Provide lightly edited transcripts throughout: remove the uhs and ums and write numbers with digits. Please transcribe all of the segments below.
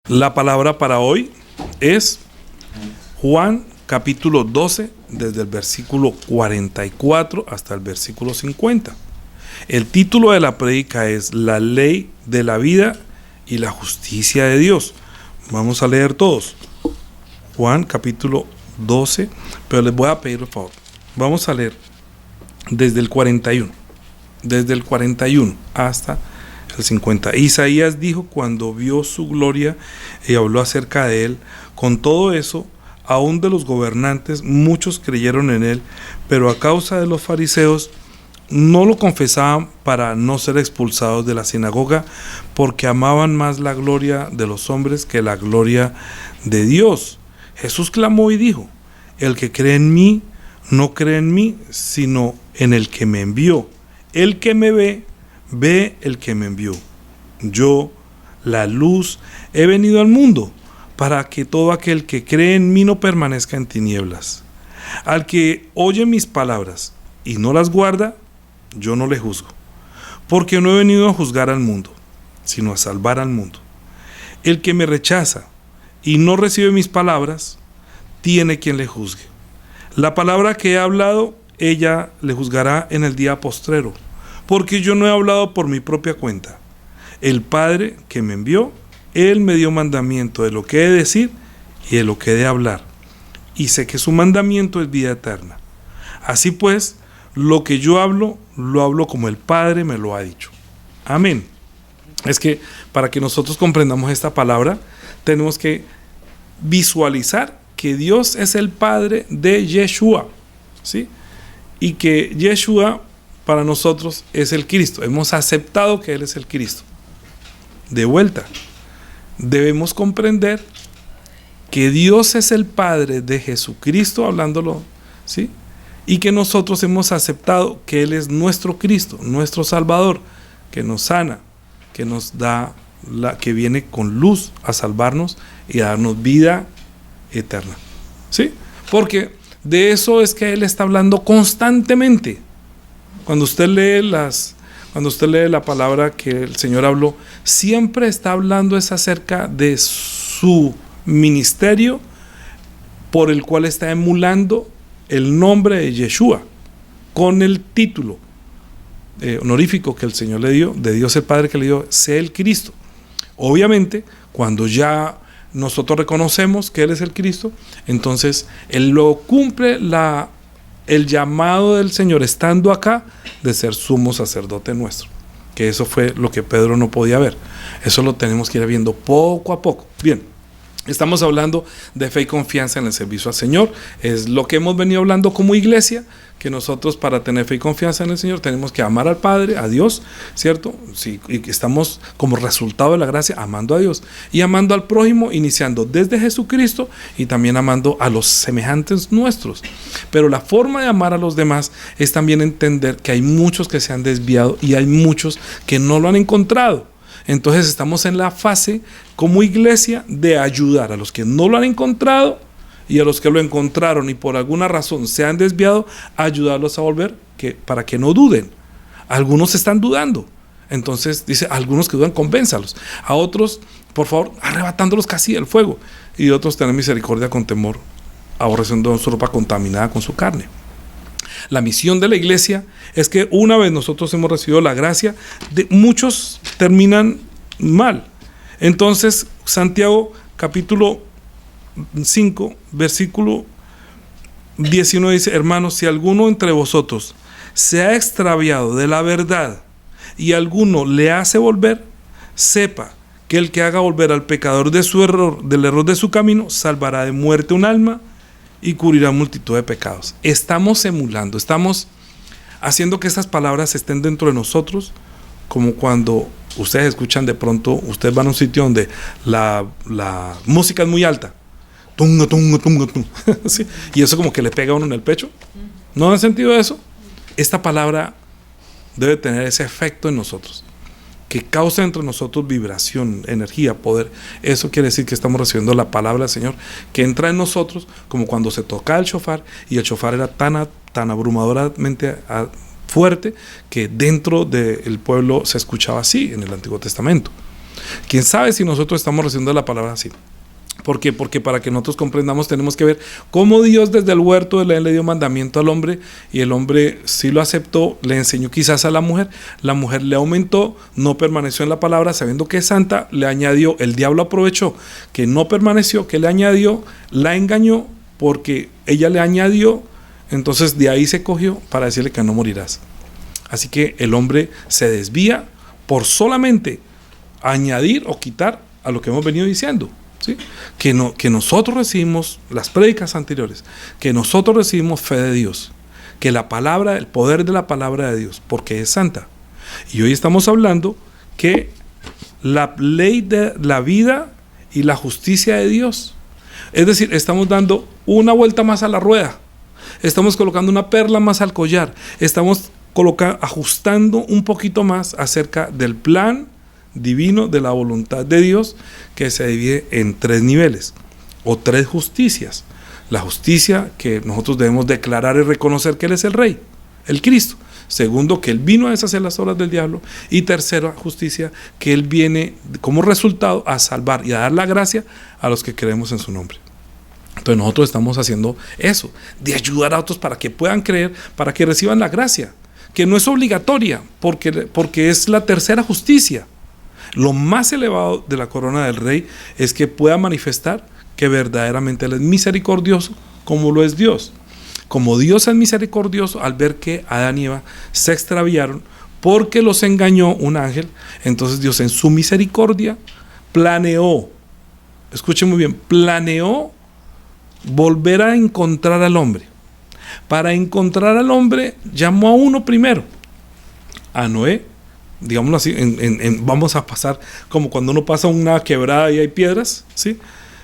La palabra para hoy es Juan capítulo 12, desde el versículo 44 hasta el versículo 50. El título de la prédica es La ley de la vida y la justicia de Dios. Vamos a leer todos. Juan capítulo 12, pero les voy a pedir por favor. Vamos a leer desde el 41 hasta el 50. Isaías dijo cuando vio su gloria y habló acerca de él. Con todo eso, aún de los gobernantes, muchos creyeron en él, pero a causa de los fariseos no lo confesaban para no ser expulsados de la sinagoga, porque amaban más la gloria de los hombres que la gloria de Dios. Jesús clamó y dijo: el que cree en mí, no cree en mí, sino en el que me envió. El que me ve, ve el que me envió. Yo, la luz, he venido al mundo, para que todo aquel que cree en mí no permanezca en tinieblas. Al que oye mis palabras y no las guarda, yo no le juzgo, porque no he venido a juzgar al mundo, sino a salvar al mundo. El que me rechaza y no recibe mis palabras, tiene quien le juzgue. La palabra que he hablado, ella le juzgará en el día postrero, porque yo no he hablado por mi propia cuenta. El Padre que me envió, Él me dio mandamiento de lo que he de decir y de lo que he de hablar, y sé que su mandamiento es vida eterna. Así pues, lo que yo hablo, lo hablo como el Padre me lo ha dicho. Amén. Es que para que nosotros comprendamos esta palabra, tenemos que visualizar que Dios es el Padre de Yeshua, ¿sí? Y que Yeshua para nosotros es el Cristo. Hemos aceptado que Él es el Cristo. De vuelta, debemos comprender que Dios es el Padre de Jesucristo, hablándolo, ¿sí? Y que nosotros hemos aceptado que Él es nuestro Cristo, nuestro Salvador, que nos sana, que nos da, que viene con luz a salvarnos y a darnos vida eterna, ¿sí? Porque de eso es que Él está hablando constantemente. Cuando usted lee la palabra que el Señor habló, siempre está hablando es acerca de su ministerio por el cual está emulando el nombre de Yeshua con el título honorífico que el Señor le dio, de Dios el Padre que le dio, sé el Cristo. Obviamente, cuando ya nosotros reconocemos que Él es el Cristo, entonces Él luego cumple el llamado del Señor estando acá de ser sumo sacerdote nuestro, que eso fue lo que Pedro no podía ver. Eso lo tenemos que ir viendo poco a poco. Bien, estamos hablando de fe y confianza en el servicio al Señor. Es lo que hemos venido hablando como iglesia, que nosotros para tener fe y confianza en el Señor tenemos que amar al Padre, a Dios, ¿cierto? Sí, y estamos como resultado de la gracia amando a Dios y amando al prójimo, iniciando desde Jesucristo y también amando a los semejantes nuestros. Pero la forma de amar a los demás es también entender que hay muchos que se han desviado y hay muchos que no lo han encontrado. Entonces estamos en la fase como iglesia de ayudar a los que no lo han encontrado y a los que lo encontraron y por alguna razón se han desviado, ayudarlos a volver, para que no duden. Algunos están dudando, entonces dice, algunos que dudan, convénzalos. A otros, por favor, arrebatándolos casi del fuego, y otros tener misericordia con temor, aborreciendo su ropa contaminada con su carne. La misión de la iglesia es que una vez nosotros hemos recibido la gracia, muchos terminan mal. Entonces, Santiago capítulo 5, versículo 19 dice: hermanos, si alguno entre vosotros se ha extraviado de la verdad y alguno le hace volver, sepa que el que haga volver al pecador de su error, del error de su camino, salvará de muerte un alma y cubrirá multitud de pecados. Estamos emulando, estamos haciendo que estas palabras estén dentro de nosotros, como cuando ustedes escuchan de pronto, ustedes van a un sitio donde la música es muy alta, tunga, tunga, tunga, tunga. ¿Sí? Y eso como que le pega a uno en el pecho. ¿No han sentido eso? Esta palabra debe tener ese efecto en nosotros, que causa entre nosotros vibración, energía, poder. Eso quiere decir que estamos recibiendo la palabra del Señor que entra en nosotros, como cuando se toca el shofar, y el shofar era tan abrumadoramente fuerte que dentro del pueblo se escuchaba así en el Antiguo Testamento. ¿Quién sabe si nosotros estamos recibiendo la palabra así? ¿Por qué? Porque para que nosotros comprendamos tenemos que ver cómo Dios desde el huerto de Edén le dio mandamiento al hombre y el hombre sí lo aceptó, le enseñó quizás a la mujer le aumentó, no permaneció en la palabra sabiendo que es santa, le añadió, el diablo aprovechó que no permaneció, que le añadió, la engañó porque ella le añadió, entonces de ahí se cogió para decirle que no morirás. Así que el hombre se desvía por solamente añadir o quitar a lo que hemos venido diciendo. ¿Sí? Que nosotros recibimos las prédicas anteriores, que nosotros recibimos fe de Dios, que la palabra, el poder de la palabra de Dios, porque es santa. Y hoy estamos hablando que la ley de la vida y la justicia de Dios, es decir, estamos dando una vuelta más a la rueda, estamos colocando una perla más al collar, estamos ajustando un poquito más acerca del plan divino de la voluntad de Dios, que se divide en 3 niveles o 3 justicias. La justicia que nosotros debemos declarar y reconocer que Él es el Rey, el Cristo. Segundo, que Él vino a deshacer las obras del diablo. Y tercera justicia, que Él viene como resultado a salvar y a dar la gracia a los que creemos en su nombre. Entonces nosotros estamos haciendo eso, de ayudar a otros para que puedan creer, para que reciban la gracia, que no es obligatoria, porque es la tercera justicia. Lo más elevado de la corona del rey es que pueda manifestar que verdaderamente Él es misericordioso como lo es Dios. Como Dios es misericordioso, al ver que Adán y Eva se extraviaron porque los engañó un ángel, entonces Dios en su misericordia planeó, escuchen muy bien, planeó volver a encontrar al hombre. Para encontrar al hombre llamó a uno primero, a Noé. Digámoslo así, vamos a pasar como cuando uno pasa una quebrada y hay piedras, ¿sí?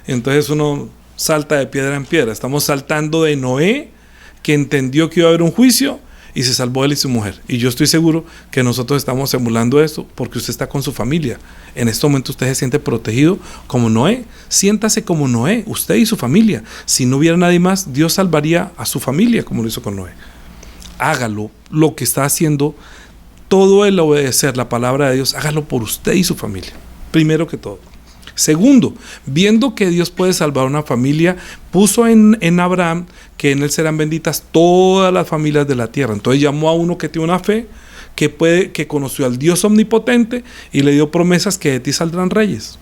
Entonces uno salta de piedra en piedra. Estamos saltando de Noé, que entendió que iba a haber un juicio y se salvó él y su mujer. Y yo estoy seguro que nosotros estamos emulando esto porque usted está con su familia. En este momento usted se siente protegido como Noé. Siéntase como Noé, usted y su familia. Si no hubiera nadie más, Dios salvaría a su familia como lo hizo con Noé. Hágalo, lo que está haciendo. Todo el obedecer la palabra de Dios, hágalo por usted y su familia, primero que todo. Segundo, viendo que Dios puede salvar a una familia, puso en Abraham que en él serán benditas todas las familias de la tierra. Entonces llamó a uno que tiene una fe, que conoció al Dios omnipotente y le dio promesas que de ti saldrán reyes.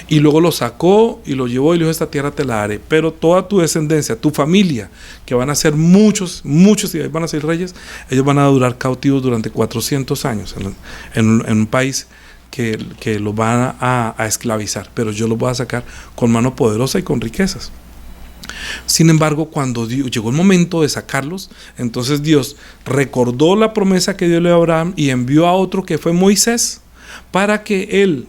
Y luego lo sacó y lo llevó y le dijo: esta tierra te la daré, pero toda tu descendencia, tu familia, que van a ser muchos y van a ser reyes, ellos van a durar cautivos durante 400 años en un país que los van a esclavizar, pero yo los voy a sacar con mano poderosa y con riquezas. Sin embargo, cuando llegó el momento de sacarlos, entonces Dios recordó la promesa que Dios le dio a Abraham y envió a otro que fue Moisés, para que él,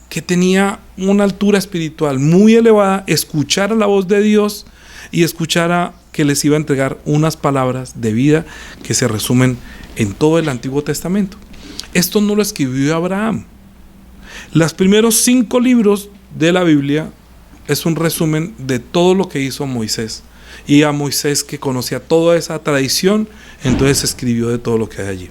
que tenía una altura espiritual muy elevada, escuchara la voz de Dios y escuchara que les iba a entregar unas palabras de vida que se resumen en todo el Antiguo Testamento. Esto no lo escribió Abraham. Los primeros 5 libros de la Biblia es un resumen de todo lo que hizo Moisés. Y a Moisés, que conocía toda esa tradición, entonces escribió de todo lo que hay allí.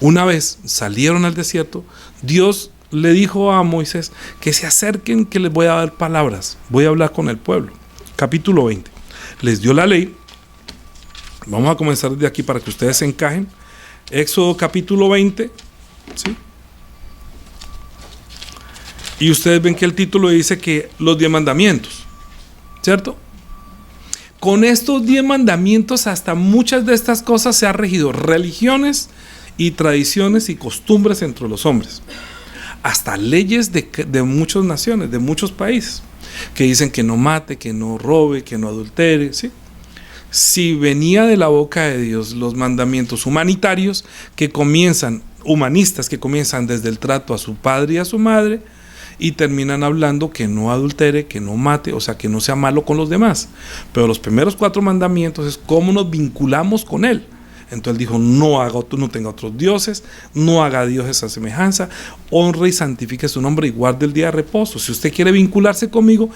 Una vez salieron al desierto, Dios le dijo a Moisés que se acerquen, que les voy a dar palabras, voy a hablar con el pueblo. Capítulo 20. Les dio la ley. Vamos a comenzar desde aquí para que ustedes se encajen. Éxodo capítulo 20, ¿sí? Y ustedes ven que el título dice que los 10 mandamientos, ¿cierto? Con estos 10 mandamientos hasta muchas de estas cosas se han regido religiones y tradiciones y costumbres entre los hombres. Hasta leyes de muchas naciones, de muchos países, que dicen que no mate, que no robe, que no adultere, ¿sí? Si venía de la boca de Dios los mandamientos humanitarios humanistas que comienzan desde el trato a su padre y a su madre, y terminan hablando que no adultere, que no mate, o sea, que no sea malo con los demás. Pero los primeros 4 mandamientos es cómo nos vinculamos con Él. Entonces Él dijo: no tenga otros dioses, no haga dioses a semejanza, honre y santifique su nombre y guarde el día de reposo. Si usted quiere vincularse conmigo,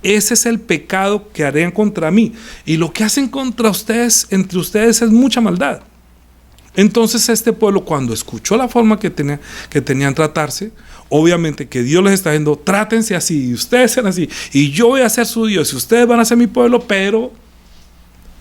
ese es el pecado que harían contra mí. Y lo que hacen contra ustedes, entre ustedes, es mucha maldad. Entonces este pueblo, cuando escuchó la forma que tenían tratarse, obviamente que Dios les está diciendo, trátense así, y ustedes sean así, y yo voy a ser su Dios, y ustedes van a ser mi pueblo, pero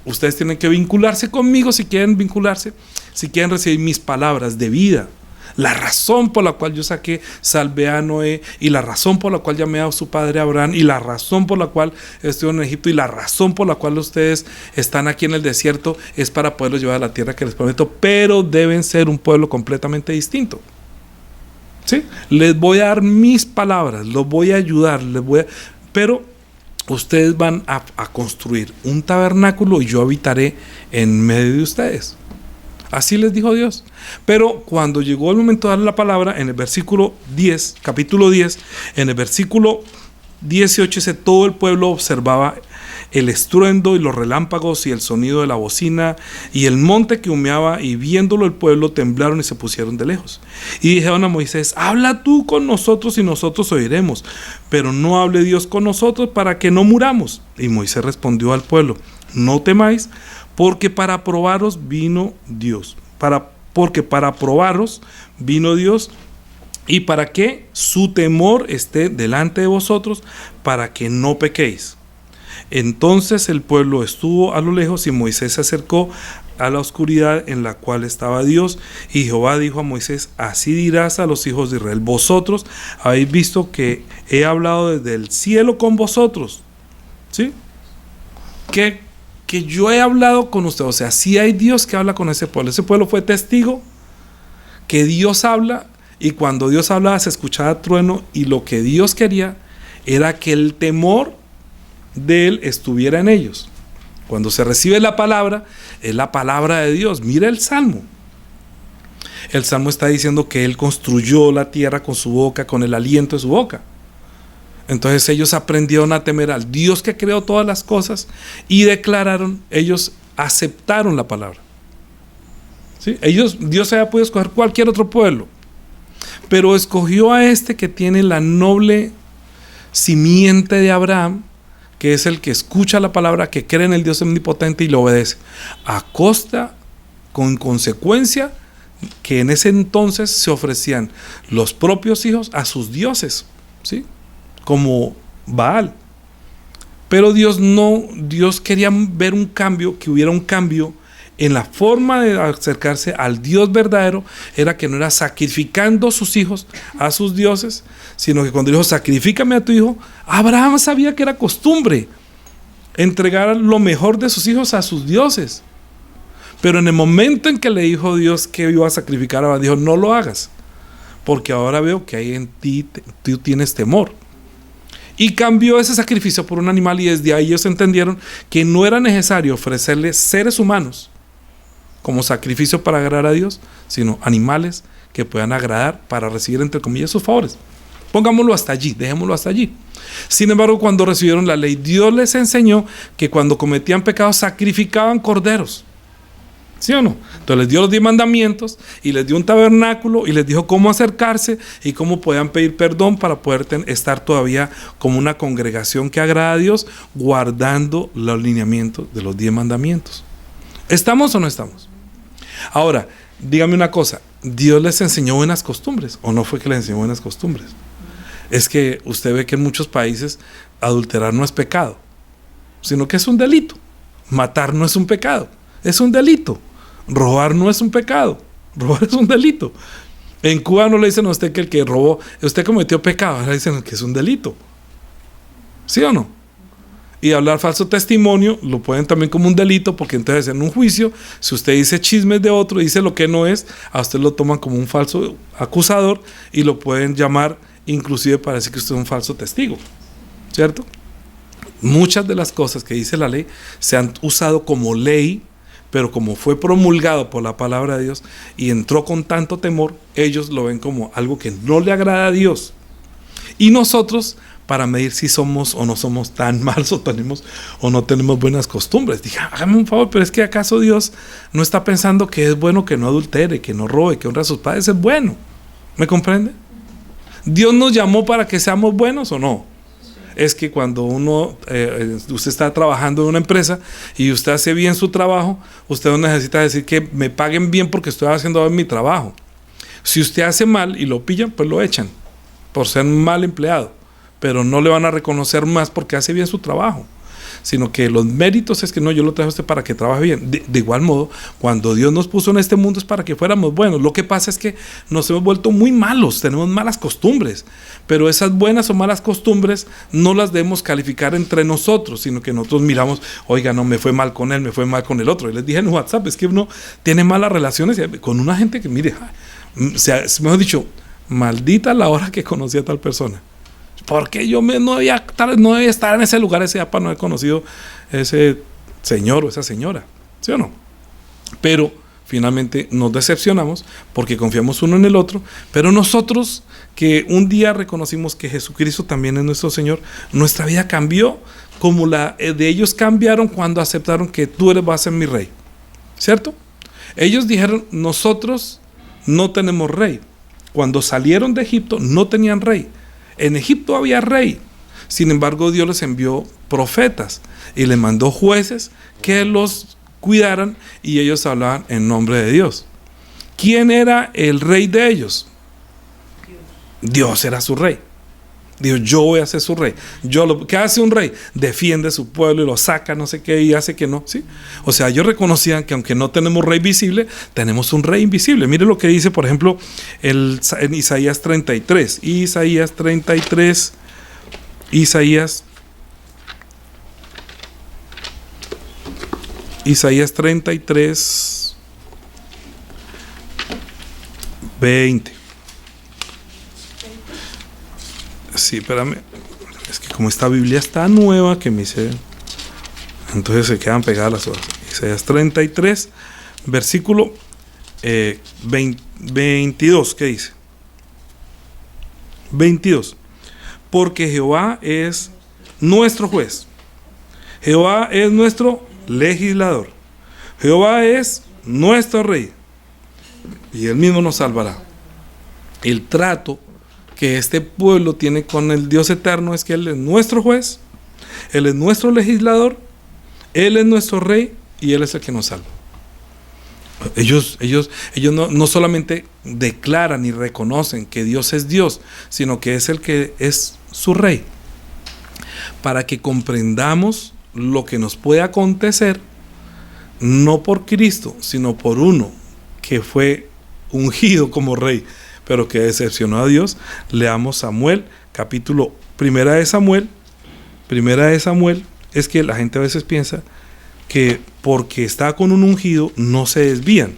ustedes tienen que vincularse conmigo si quieren vincularse, si quieren recibir mis palabras de vida. La razón por la cual yo salvé a Noé, y la razón por la cual llamé a su padre Abraham, y la razón por la cual estoy en Egipto, y la razón por la cual ustedes están aquí en el desierto, es para poderlos llevar a la tierra que les prometo, pero deben ser un pueblo completamente distinto. ¿Sí? Les voy a dar mis palabras, los voy a ayudar, pero ustedes van a construir un tabernáculo y yo habitaré en medio de ustedes. Así les dijo Dios. Pero cuando llegó el momento de darle la palabra, en el versículo 10, capítulo 10, en el versículo 18 dice, todo el pueblo observaba el estruendo y los relámpagos y el sonido de la bocina y el monte que humeaba, y viéndolo el pueblo temblaron y se pusieron de lejos. Y dijeron a Moisés, habla tú con nosotros y nosotros oiremos, pero no hable Dios con nosotros para que no muramos. Y Moisés respondió al pueblo, no temáis, porque para probaros vino Dios, porque para probaros vino Dios, y para que su temor esté delante de vosotros, para que no pequéis. Entonces el pueblo estuvo a lo lejos, y Moisés se acercó a la oscuridad en la cual estaba Dios, y Jehová dijo a Moisés, así dirás a los hijos de Israel, vosotros habéis visto que he hablado desde el cielo con vosotros, ¿sí? Que yo he hablado con ustedes. O sea, sí hay Dios que habla con ese pueblo. Ese pueblo fue testigo que Dios habla, y cuando Dios hablaba se escuchaba trueno, y lo que Dios quería era que el temor de Él estuviera en ellos. Cuando se recibe la palabra, es la palabra de Dios. Mira el Salmo. El Salmo está diciendo que Él construyó la tierra con su boca, con el aliento de su boca. Entonces ellos aprendieron a temer al Dios que creó todas las cosas, y ellos aceptaron la palabra. ¿Sí? Dios había podido escoger cualquier otro pueblo, pero escogió a este que tiene la noble simiente de Abraham, que es el que escucha la palabra, que cree en el Dios omnipotente y lo obedece, a costa, con consecuencia, que en ese entonces se ofrecían los propios hijos a sus dioses, ¿sí? Como Baal. Pero Dios quería ver un cambio, que hubiera un cambio en la forma de acercarse al Dios verdadero. Era que no era sacrificando sus hijos a sus dioses, sino que cuando dijo sacrifícame a tu hijo, Abraham sabía que era costumbre entregar lo mejor de sus hijos a sus dioses. Pero en el momento en que le dijo Dios que iba a sacrificar a Abraham, dijo, no lo hagas, porque ahora veo que ahí en ti tú tienes temor. Y cambió ese sacrificio por un animal, y desde ahí ellos entendieron que no era necesario ofrecerle seres humanos como sacrificio para agradar a Dios, sino animales que puedan agradar para recibir, entre comillas, sus favores. Pongámoslo hasta allí, dejémoslo hasta allí. Sin embargo, cuando recibieron la ley, Dios les enseñó que cuando cometían pecados sacrificaban corderos. ¿Sí o no? Entonces les dio los 10 mandamientos, y les dio un tabernáculo, y les dijo cómo acercarse y cómo podían pedir perdón para poder estar todavía como una congregación que agrada a Dios, guardando los lineamientos de los 10 mandamientos. ¿Estamos o no estamos? Ahora, dígame una cosa, ¿Dios les enseñó buenas costumbres o no fue que les enseñó buenas costumbres? Es que usted ve que en muchos países adulterar no es pecado, sino que es un delito. Matar no es un pecado, es un delito. Robar no es un pecado, robar es un delito. En Cuba no le dicen a usted que el que robó, usted cometió pecado, le dicen que es un delito. ¿Sí o no? Y hablar falso testimonio lo pueden también como un delito, porque entonces en un juicio, si usted dice chismes de otro, dice lo que no es, a usted lo toman como un falso acusador y lo pueden llamar, inclusive para decir que usted es un falso testigo, ¿cierto? Muchas de las cosas que dice la ley se han usado como ley, pero como fue promulgado por la palabra de Dios y entró con tanto temor, ellos lo ven como algo que no le agrada a Dios. Y nosotros, para medir si somos o no somos tan malos o no tenemos buenas costumbres, dije, hágame un favor, pero es que ¿acaso Dios no está pensando que es bueno que no adultere, que no robe, que honre a sus padres? Es bueno. ¿Me comprende? ¿Dios nos llamó para que seamos buenos o no? es que cuando usted está trabajando en una empresa y usted hace bien su trabajo, usted no necesita decir que me paguen bien porque estoy haciendo bien mi trabajo. Si usted hace mal y lo pillan, pues lo echan por ser mal empleado, pero no le van a reconocer más porque hace bien su trabajo, sino que los méritos es que no, yo lo traje a usted para que trabaje bien. De igual modo, cuando Dios nos puso en este mundo es para que fuéramos buenos. Lo que pasa es que nos hemos vuelto muy malos, tenemos malas costumbres, pero esas buenas o malas costumbres no las debemos calificar entre nosotros, sino que nosotros miramos, oiga, no, me fue mal con él, me fue mal con el otro. Y les dije en WhatsApp, es que uno tiene malas relaciones con una gente que, mire, mejor dicho, maldita la hora que conocí a tal persona. Porque yo no debía estar en ese lugar ese día para no haber conocido ese señor o esa señora, ¿sí o no? Pero finalmente nos decepcionamos porque confiamos uno en el otro, pero nosotros que un día reconocimos que Jesucristo también es nuestro Señor, nuestra vida cambió como la de ellos cambiaron cuando aceptaron que tú vas a ser mi rey, ¿cierto? Ellos dijeron, nosotros no tenemos rey. Cuando salieron de Egipto no tenían rey. En Egipto había rey, sin embargo Dios les envió profetas y les mandó jueces que los cuidaran y ellos hablaban en nombre de Dios. ¿Quién era el rey de ellos? Dios era su rey. Dijo, yo voy a ser su rey. ¿Qué hace un rey? Defiende a su pueblo y lo saca, no sé qué, y hace que no, ¿sí? O sea, ellos reconocían que aunque no tenemos rey visible, tenemos un rey invisible. Mire lo que dice, por ejemplo, en Isaías 33. Isaías 33. Isaías 33, 20. Sí, espérame. Es que como esta Biblia está nueva que me hice, entonces se quedan pegadas las hojas. Isaías 33, versículo 22. ¿Qué dice? 22. Porque Jehová es nuestro juez. Jehová es nuestro legislador. Jehová es nuestro rey. Y él mismo nos salvará. El trato que este pueblo tiene con el Dios eterno es que Él es nuestro juez, Él es nuestro legislador, Él es nuestro rey y Él es el que nos salva. Ellos no solamente declaran y reconocen que Dios es Dios, sino que es el que es su rey. Para que comprendamos lo que nos puede acontecer, no por Cristo, sino por uno que fue ungido como rey, pero que decepcionó a Dios. Leamos Samuel, capítulo primera de Samuel. Es que la gente a veces piensa que porque está con un ungido no se desvían,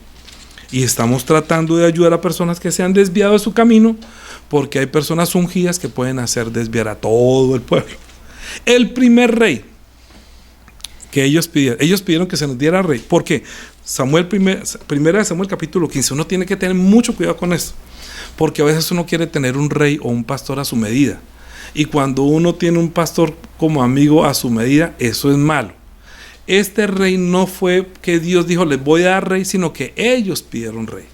y estamos tratando de ayudar a personas que se han desviado de su camino, porque hay personas ungidas que pueden hacer desviar a todo el pueblo. El primer rey que ellos pidieron que se nos diera rey. ¿Por qué? Primera de Samuel capítulo 15. Uno tiene que tener mucho cuidado con esto, porque a veces uno quiere tener un rey o un pastor a su medida, y cuando uno tiene un pastor como amigo a su medida, eso es malo. Este rey no fue que Dios dijo les voy a dar rey, sino que ellos pidieron rey,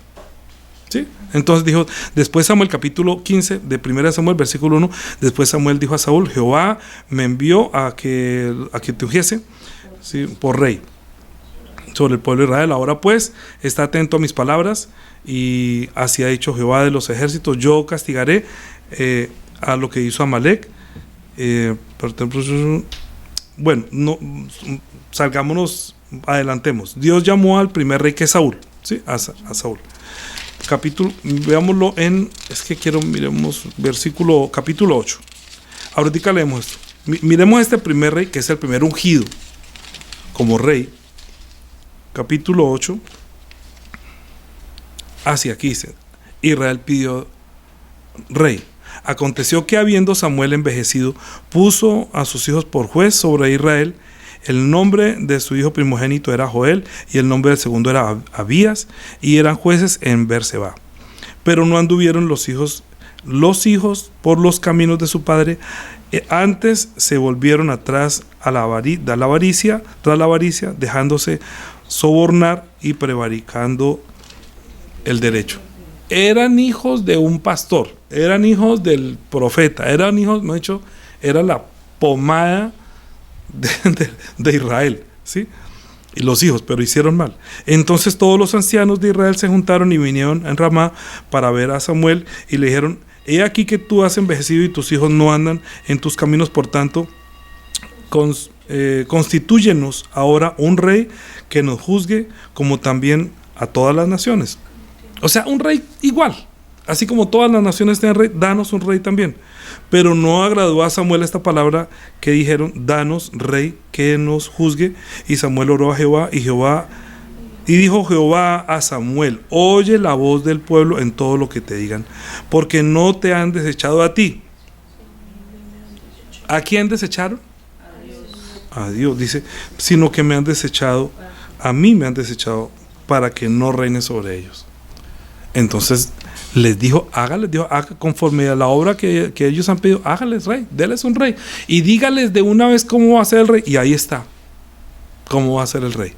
¿sí? Entonces dijo, después Samuel capítulo 15 de 1 Samuel versículo 1, después Samuel dijo a Saúl, Jehová me envió a que te ungiese, ¿sí?, por rey sobre el pueblo de Israel. Ahora pues, está atento a mis palabras, y así ha dicho Jehová de los ejércitos, yo castigaré a lo que hizo Amalek. Bueno, no, salgámonos, adelantemos. Dios llamó al primer rey que es Saúl, ¿sí? A Saúl. Veámoslo miremos capítulo 8. Ahorita leemos esto. Miremos este primer rey, que es el primer ungido como rey. Capítulo 8. Hacia aquí dice, Israel pidió rey. Aconteció que habiendo Samuel envejecido, puso a sus hijos por juez sobre Israel. El nombre de su hijo primogénito era Joel, y el nombre del segundo era Abías, y eran jueces en Berseba. Pero no anduvieron los hijos por los caminos de su padre, antes se volvieron atrás a la avaricia, dejándose sobornar y prevaricando el derecho. Eran hijos de un pastor, eran hijos del profeta, eran hijos, era la pomada de Israel, ¿sí? Y los hijos, pero hicieron mal. Entonces todos los ancianos de Israel se juntaron y vinieron en Ramá para ver a Samuel y le dijeron: he aquí que tú has envejecido y tus hijos no andan en tus caminos, por tanto, constitúyenos ahora un rey que nos juzgue como también a todas las naciones. O sea, un rey igual. Así como todas las naciones tienen rey, danos un rey también. Pero no agradó a Samuel esta palabra que dijeron: danos rey que nos juzgue. Y Samuel oró a Jehová y dijo Jehová a Samuel: oye la voz del pueblo en todo lo que te digan, porque no te han desechado a ti. ¿A quién desecharon? A Dios, dice, sino que me han desechado, a mí me han desechado para que no reine sobre ellos. Entonces les dijo, haga conforme a la obra que ellos han pedido, hágales rey, déles un rey y dígales de una vez cómo va a ser el rey. Y ahí está, cómo va a ser el rey.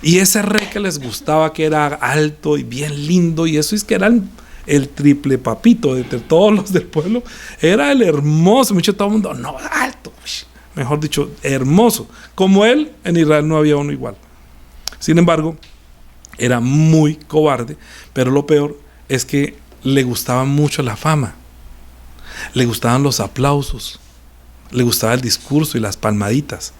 Y ese rey que les gustaba, que era alto y bien lindo, y eso es que era el triple papito de todos los del pueblo, era el hermoso. Mucho todo el mundo, no, alto, mejor dicho, hermoso. Como él, en Israel no había uno igual. Sin embargo, era muy cobarde, pero lo peor es que le gustaba mucho la fama, le gustaban los aplausos, le gustaba el discurso y las palmaditas.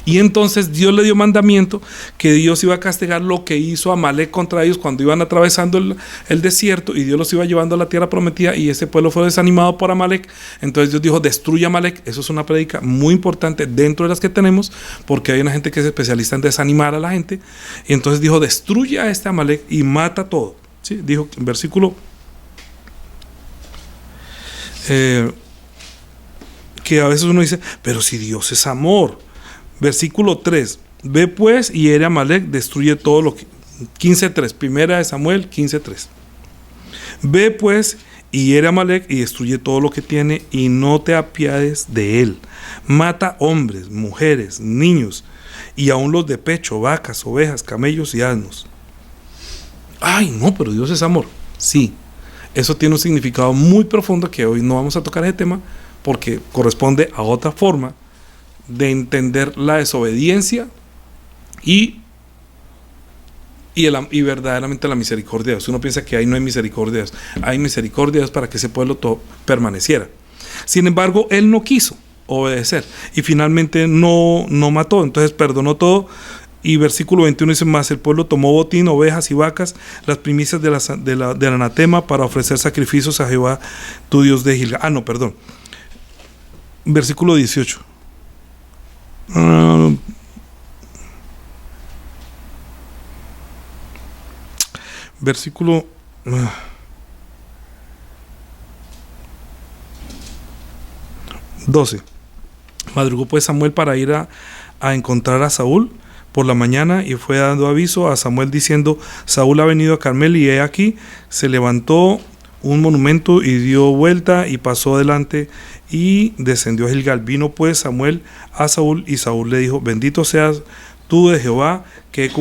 Y entonces Dios le dio mandamiento que Dios iba a castigar lo que hizo Amalek contra ellos cuando iban atravesando el desierto, y Dios los iba llevando a la tierra prometida, y ese pueblo fue desanimado por Amalek. Entonces Dios dijo: destruye a Amalek. Eso es una prédica muy importante dentro de las que tenemos, porque hay una gente que es especialista en desanimar a la gente. Y entonces dijo: destruye a este Amalek y mata todo, ¿sí? Dijo en versículo que a veces uno dice: pero si Dios es amor. Versículo 3: ve pues y hiere a Amalek, destruye todo lo que... 15:3, primera de Samuel 15:3. Ve pues y hiere a Amalek y destruye todo lo que tiene, y no te apiades de él. Mata hombres, mujeres, niños, y aún los de pecho, vacas, ovejas, camellos y asnos. Ay, no, pero Dios es amor. Sí, eso tiene un significado muy profundo que hoy no vamos a tocar ese tema, porque corresponde a otra forma de entender la desobediencia y verdaderamente la misericordia de Dios. Uno piensa que ahí no hay misericordia de Dios. Hay misericordia de Dios para que ese pueblo permaneciera. Sin embargo, él no quiso obedecer y finalmente no mató, entonces perdonó todo. Y versículo 21 dice: más el pueblo tomó botín, ovejas y vacas, las primicias del anatema, para ofrecer sacrificios a Jehová tu Dios de Gilgal. Versículo 18. Versículo 12. Madrugó pues Samuel para ir a encontrar a Saúl por la mañana, y fue dando aviso a Samuel diciendo: Saúl ha venido a Carmel, y he aquí se levantó un monumento y dio vuelta y pasó adelante y descendió a Gilgal. Vino pues Samuel a Saúl, y Saúl le dijo: bendito seas tú de Jehová, que ha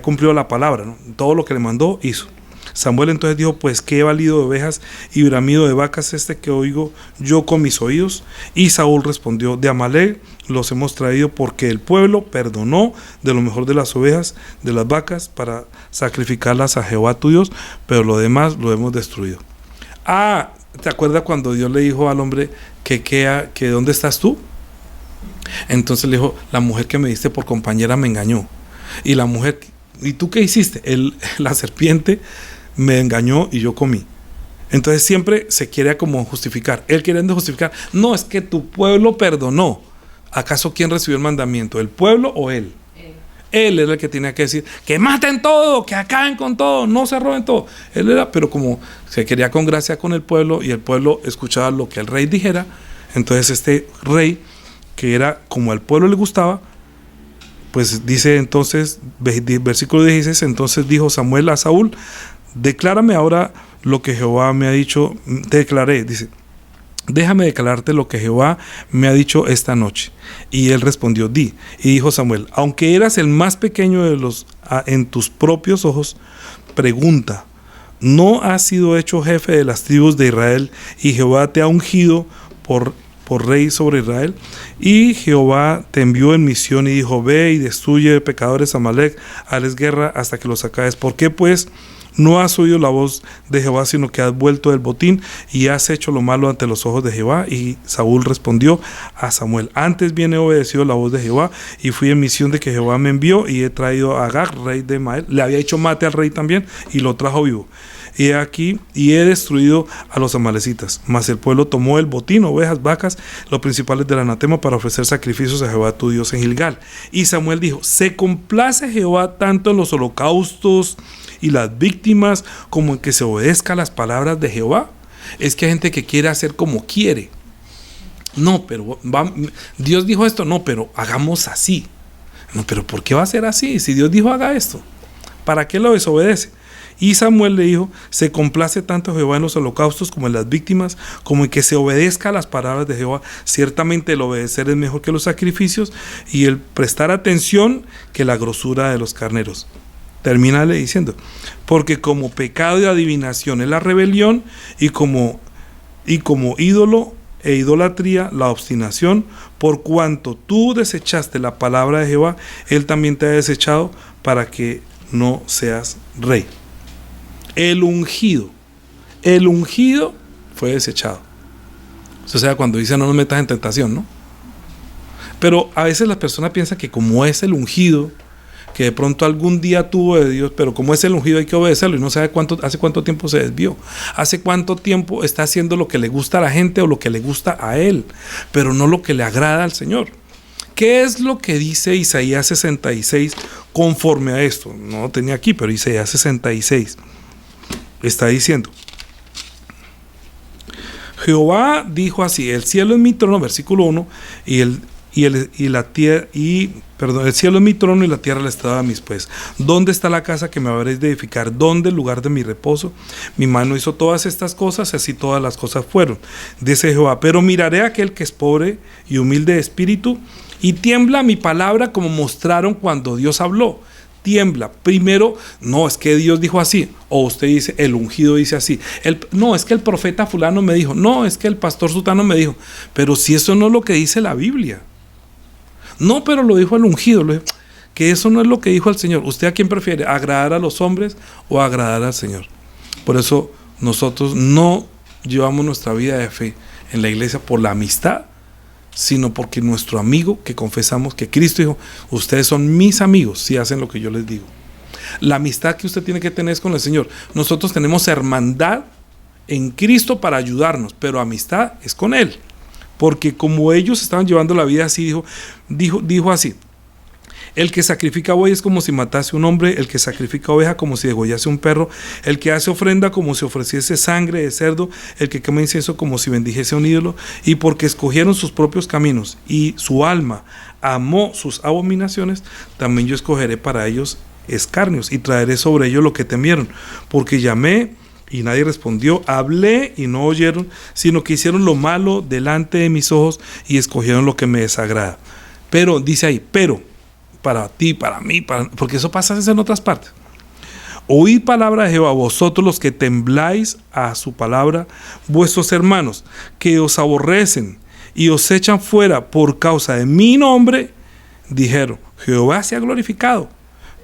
cumplido la palabra, ¿no? Todo lo que le mandó hizo. Samuel entonces dijo: pues qué valido de ovejas y bramido de vacas que oigo yo con mis oídos. Y Saúl respondió: de Amalek los hemos traído, porque el pueblo perdonó de lo mejor de las ovejas, de las vacas, para sacrificarlas a Jehová tu Dios, pero lo demás lo hemos destruido. ¿Te acuerdas cuando Dios le dijo al hombre que dónde estás tú? Entonces le dijo: la mujer que me diste por compañera me engañó. Y la mujer: ¿y tú qué hiciste? La serpiente me engañó y yo comí. Entonces siempre se quiere como justificar. Él queriendo justificar: no, es que tu pueblo perdonó. ¿Acaso quién recibió el mandamiento? ¿El pueblo o él? Él era el que tenía que decir: que maten todo, que acaben con todo, no se roben todo. Él era, pero como se quería con gracia con el pueblo, y el pueblo escuchaba lo que el rey dijera, entonces este rey, que era como al pueblo le gustaba, pues dice entonces, versículo 16: entonces dijo Samuel a Saúl: declárame ahora lo que Jehová me ha dicho. Te declaré, dice: déjame declararte lo que Jehová me ha dicho esta noche. Y él respondió: di. Y dijo Samuel: aunque eras el más pequeño de los en tus propios ojos, pregunta: ¿no has sido hecho jefe de las tribus de Israel, y Jehová te ha ungido por por rey sobre Israel. Y Jehová te envió en misión y dijo: ve y destruye pecadores a Amalec, hazles guerra hasta que los acabes. ¿Por qué pues no has oído la voz de Jehová, sino que has vuelto del botín y has hecho lo malo ante los ojos de Jehová? Y Saúl respondió a Samuel: antes bien he obedecido la voz de Jehová y fui en misión de que Jehová me envió, y he traído a Agag, rey de Mael. Le había hecho mate al rey también y lo trajo vivo. Y aquí, y he destruido a los amalecitas. Mas el pueblo tomó el botín, ovejas, vacas, los principales del anatema, para ofrecer sacrificios a Jehová tu Dios en Gilgal. Y Samuel dijo: ¿se complace Jehová tanto en los holocaustos y las víctimas como en que se obedezca las palabras de Jehová? Es que hay gente que quiere hacer como quiere. No, pero Dios dijo esto. No, pero hagamos así. No, pero ¿por qué va a ser así? Si Dios dijo haga esto, ¿para qué lo desobedece? Y Samuel le dijo: se complace tanto Jehová en los holocaustos como en las víctimas, como en que se obedezca a las palabras de Jehová. Ciertamente el obedecer es mejor que los sacrificios, y el prestar atención que la grosura de los carneros. Termínale diciendo: porque como pecado de adivinación es la rebelión, y como ídolo e idolatría la obstinación, por cuanto tú desechaste la palabra de Jehová, él también te ha desechado para que no seas rey. El ungido fue desechado. O sea, cuando dice no nos metas en tentación, ¿no? Pero a veces las personas piensan que como es el ungido, que de pronto algún día tuvo de Dios, pero como es el ungido hay que obedecerlo, y no sabe hace cuánto tiempo se desvió, hace cuánto tiempo está haciendo lo que le gusta a la gente o lo que le gusta a él, pero no lo que le agrada al Señor. ¿Qué es lo que dice Isaías 66 conforme a esto? No lo tenía aquí, pero Isaías 66 está diciendo: Jehová dijo así: el cielo es mi trono, versículo 1, el cielo es mi trono y la tierra la estrada de mis pies. ¿Dónde está la casa que me habréis de edificar? ¿Dónde el lugar de mi reposo? Mi mano hizo todas estas cosas, así todas las cosas fueron, dice Jehová. Pero miraré a aquel que es pobre y humilde de espíritu, y tiembla mi palabra, como mostraron cuando Dios habló. Tiembla. Primero, no, es que Dios dijo así, o usted dice, el ungido dice así, no, es que el profeta fulano me dijo, no, es que el pastor sutano me dijo. Pero si eso no es lo que dice la Biblia. No, pero lo dijo el ungido, que eso no es lo que dijo el Señor. ¿Usted a quién prefiere? ¿Agradar a los hombres o agradar al Señor? Por eso nosotros no llevamos nuestra vida de fe en la iglesia por la amistad, sino porque nuestro amigo, que confesamos que Cristo dijo: ustedes son mis amigos si hacen lo que yo les digo. La amistad que usted tiene que tener es con el Señor. Nosotros tenemos hermandad en Cristo para ayudarnos, pero amistad es con Él. Porque como ellos estaban llevando la vida así, dijo así: el que sacrifica buey es como si matase un hombre, el que sacrifica oveja como si degollase un perro, el que hace ofrenda como si ofreciese sangre de cerdo, el que quema incienso como si bendijese a un ídolo. Y porque escogieron sus propios caminos y su alma amó sus abominaciones, también yo escogeré para ellos escarnios y traeré sobre ellos lo que temieron. Porque llamé y nadie respondió, hablé y no oyeron, sino que hicieron lo malo delante de mis ojos y escogieron lo que me desagrada. Pero, dice ahí, pero, para ti, para mí, porque eso pasa en otras partes. Oíd palabra de Jehová, vosotros los que tembláis a su palabra, vuestros hermanos que os aborrecen y os echan fuera por causa de mi nombre, dijeron: Jehová se ha glorificado,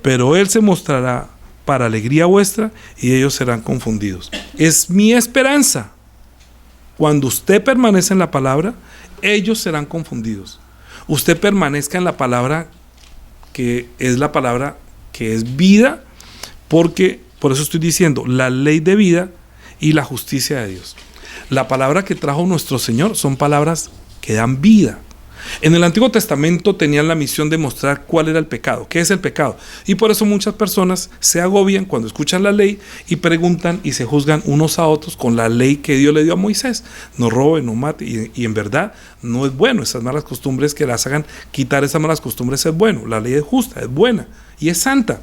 pero él se mostrará para alegría vuestra, y ellos serán confundidos. Es mi esperanza. Cuando usted permanece en la palabra, ellos serán confundidos. Usted permanezca en la palabra, que es la palabra que es vida, porque, por eso estoy diciendo, la ley de vida y la justicia de Dios. La palabra que trajo nuestro Señor son palabras que dan vida. En el Antiguo Testamento tenían la misión de mostrar cuál era el pecado, qué es el pecado, y por eso muchas personas se agobian cuando escuchan la ley y preguntan y se juzgan unos a otros con la ley que Dios le dio a Moisés: no robe, no mate, y en verdad no es bueno. Esas malas costumbres que las hagan, quitar esas malas costumbres es bueno. La ley es justa, es buena y es santa.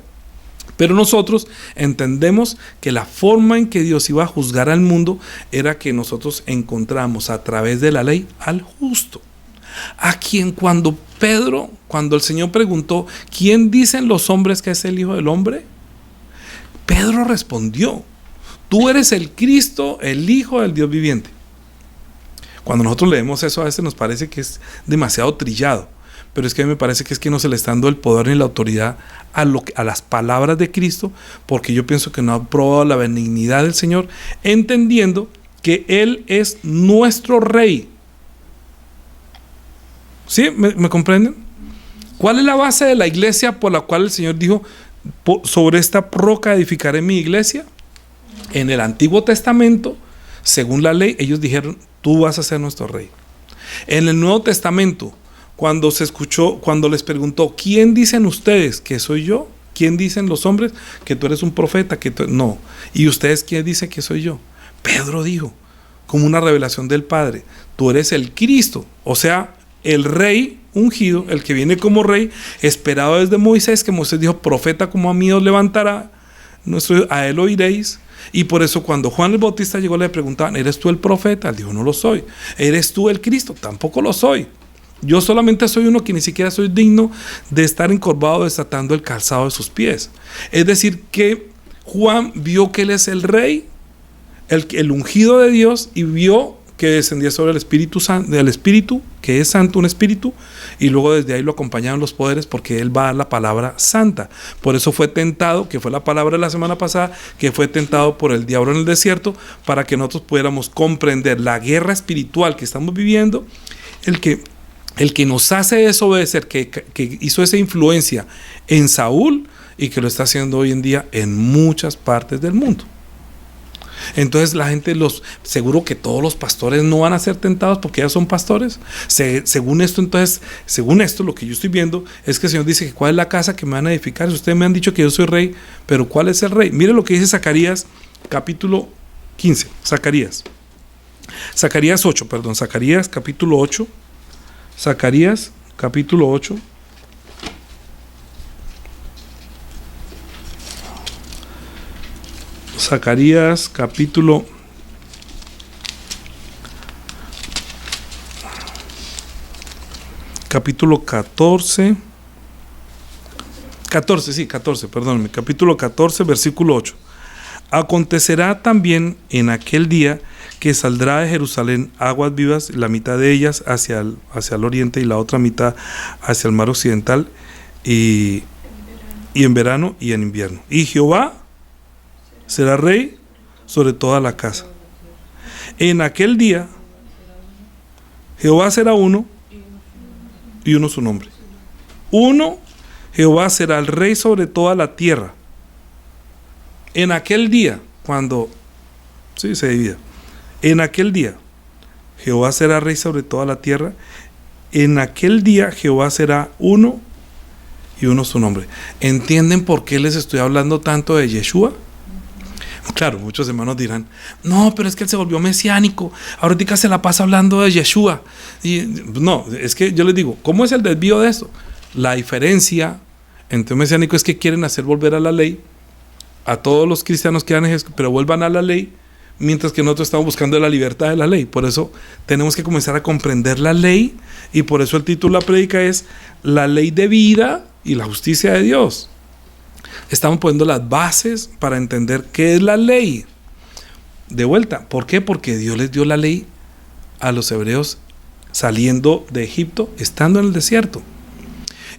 Pero nosotros entendemos que la forma en que Dios iba a juzgar al mundo era que nosotros encontramos a través de la ley al justo, a quien cuando el Señor preguntó: ¿quién dicen los hombres que es el Hijo del Hombre? Pedro respondió: tú eres el Cristo, el Hijo del Dios viviente. Cuando nosotros leemos eso a veces nos parece que es demasiado trillado, pero es que a mí me parece que es que no se le está dando el poder ni la autoridad a las palabras de Cristo, porque yo pienso que no ha probado la benignidad del Señor, entendiendo que Él es nuestro Rey. ¿Sí? ¿Me comprenden? ¿Cuál es la base de la iglesia por la cual el Señor dijo, sobre esta roca edificaré mi iglesia? En el Antiguo Testamento, según la ley, ellos dijeron, tú vas a ser nuestro Rey. En el Nuevo Testamento, cuando les preguntó, ¿quién dicen ustedes que soy yo? ¿Quién dicen los hombres que tú eres un profeta? No. ¿Y ustedes quién dicen que soy yo? Pedro dijo, como una revelación del Padre, tú eres el Cristo, o sea, el Rey ungido, el que viene como Rey, esperado desde Moisés, que Moisés dijo, profeta como a mí os levantará, a él oiréis. Y por eso cuando Juan el Bautista llegó le preguntaban, ¿eres tú el profeta? Él dijo, no lo soy. ¿Eres tú el Cristo? Tampoco lo soy. Yo solamente soy uno que ni siquiera soy digno de estar encorvado desatando el calzado de sus pies. Es decir, que Juan vio que él es el Rey, el ungido de Dios, y vio que descendía sobre el Espíritu Santo, del Espíritu, que es santo, un Espíritu, y luego desde ahí lo acompañaron los poderes, porque él va a dar la palabra santa. Por eso fue tentado, que fue la palabra de la semana pasada, que fue tentado por el diablo en el desierto, para que nosotros pudiéramos comprender la guerra espiritual que estamos viviendo, el que nos hace desobedecer, que hizo esa influencia en Saúl, y que lo está haciendo hoy en día en muchas partes del mundo. Entonces la gente, seguro que todos los pastores no van a ser tentados porque ya son pastores. Según esto, lo que yo estoy viendo es que el Señor dice que cuál es la casa que me van a edificar. Ustedes me han dicho que yo soy rey, pero ¿cuál es el rey? Mire lo que dice Zacarías capítulo 15. Zacarías capítulo 8. Zacarías capítulo 8. Zacarías capítulo 14, capítulo 14, versículo 8. Acontecerá también en aquel día que saldrá de Jerusalén aguas vivas, la mitad de ellas hacia el oriente y la otra mitad hacia el mar occidental, y en verano y en invierno. Y Jehová será rey sobre toda la casa. En aquel día Jehová será uno y uno su nombre. Uno, Jehová será el rey sobre toda la tierra. En aquel día, cuando se divida, en aquel día Jehová será rey sobre toda la tierra. En aquel día Jehová será uno y uno su nombre. ¿Entienden por qué les estoy hablando tanto de Yeshua? Claro, muchos hermanos dirán, no, pero es que él se volvió mesiánico, ahorita se la pasa hablando de Yeshua. Y no, es que yo les digo, ¿cómo es el desvío de esto? La diferencia entre un mesiánico es que quieren hacer volver a la ley a todos los cristianos que han ejercido, pero vuelvan a la ley, mientras que nosotros estamos buscando la libertad de la ley. Por eso tenemos que comenzar a comprender la ley, y por eso el título de la prédica es la ley de vida y la justicia de Dios. Estamos poniendo las bases para entender qué es la ley. De vuelta, ¿por qué? Porque Dios les dio la ley a los hebreos saliendo de Egipto, estando en el desierto.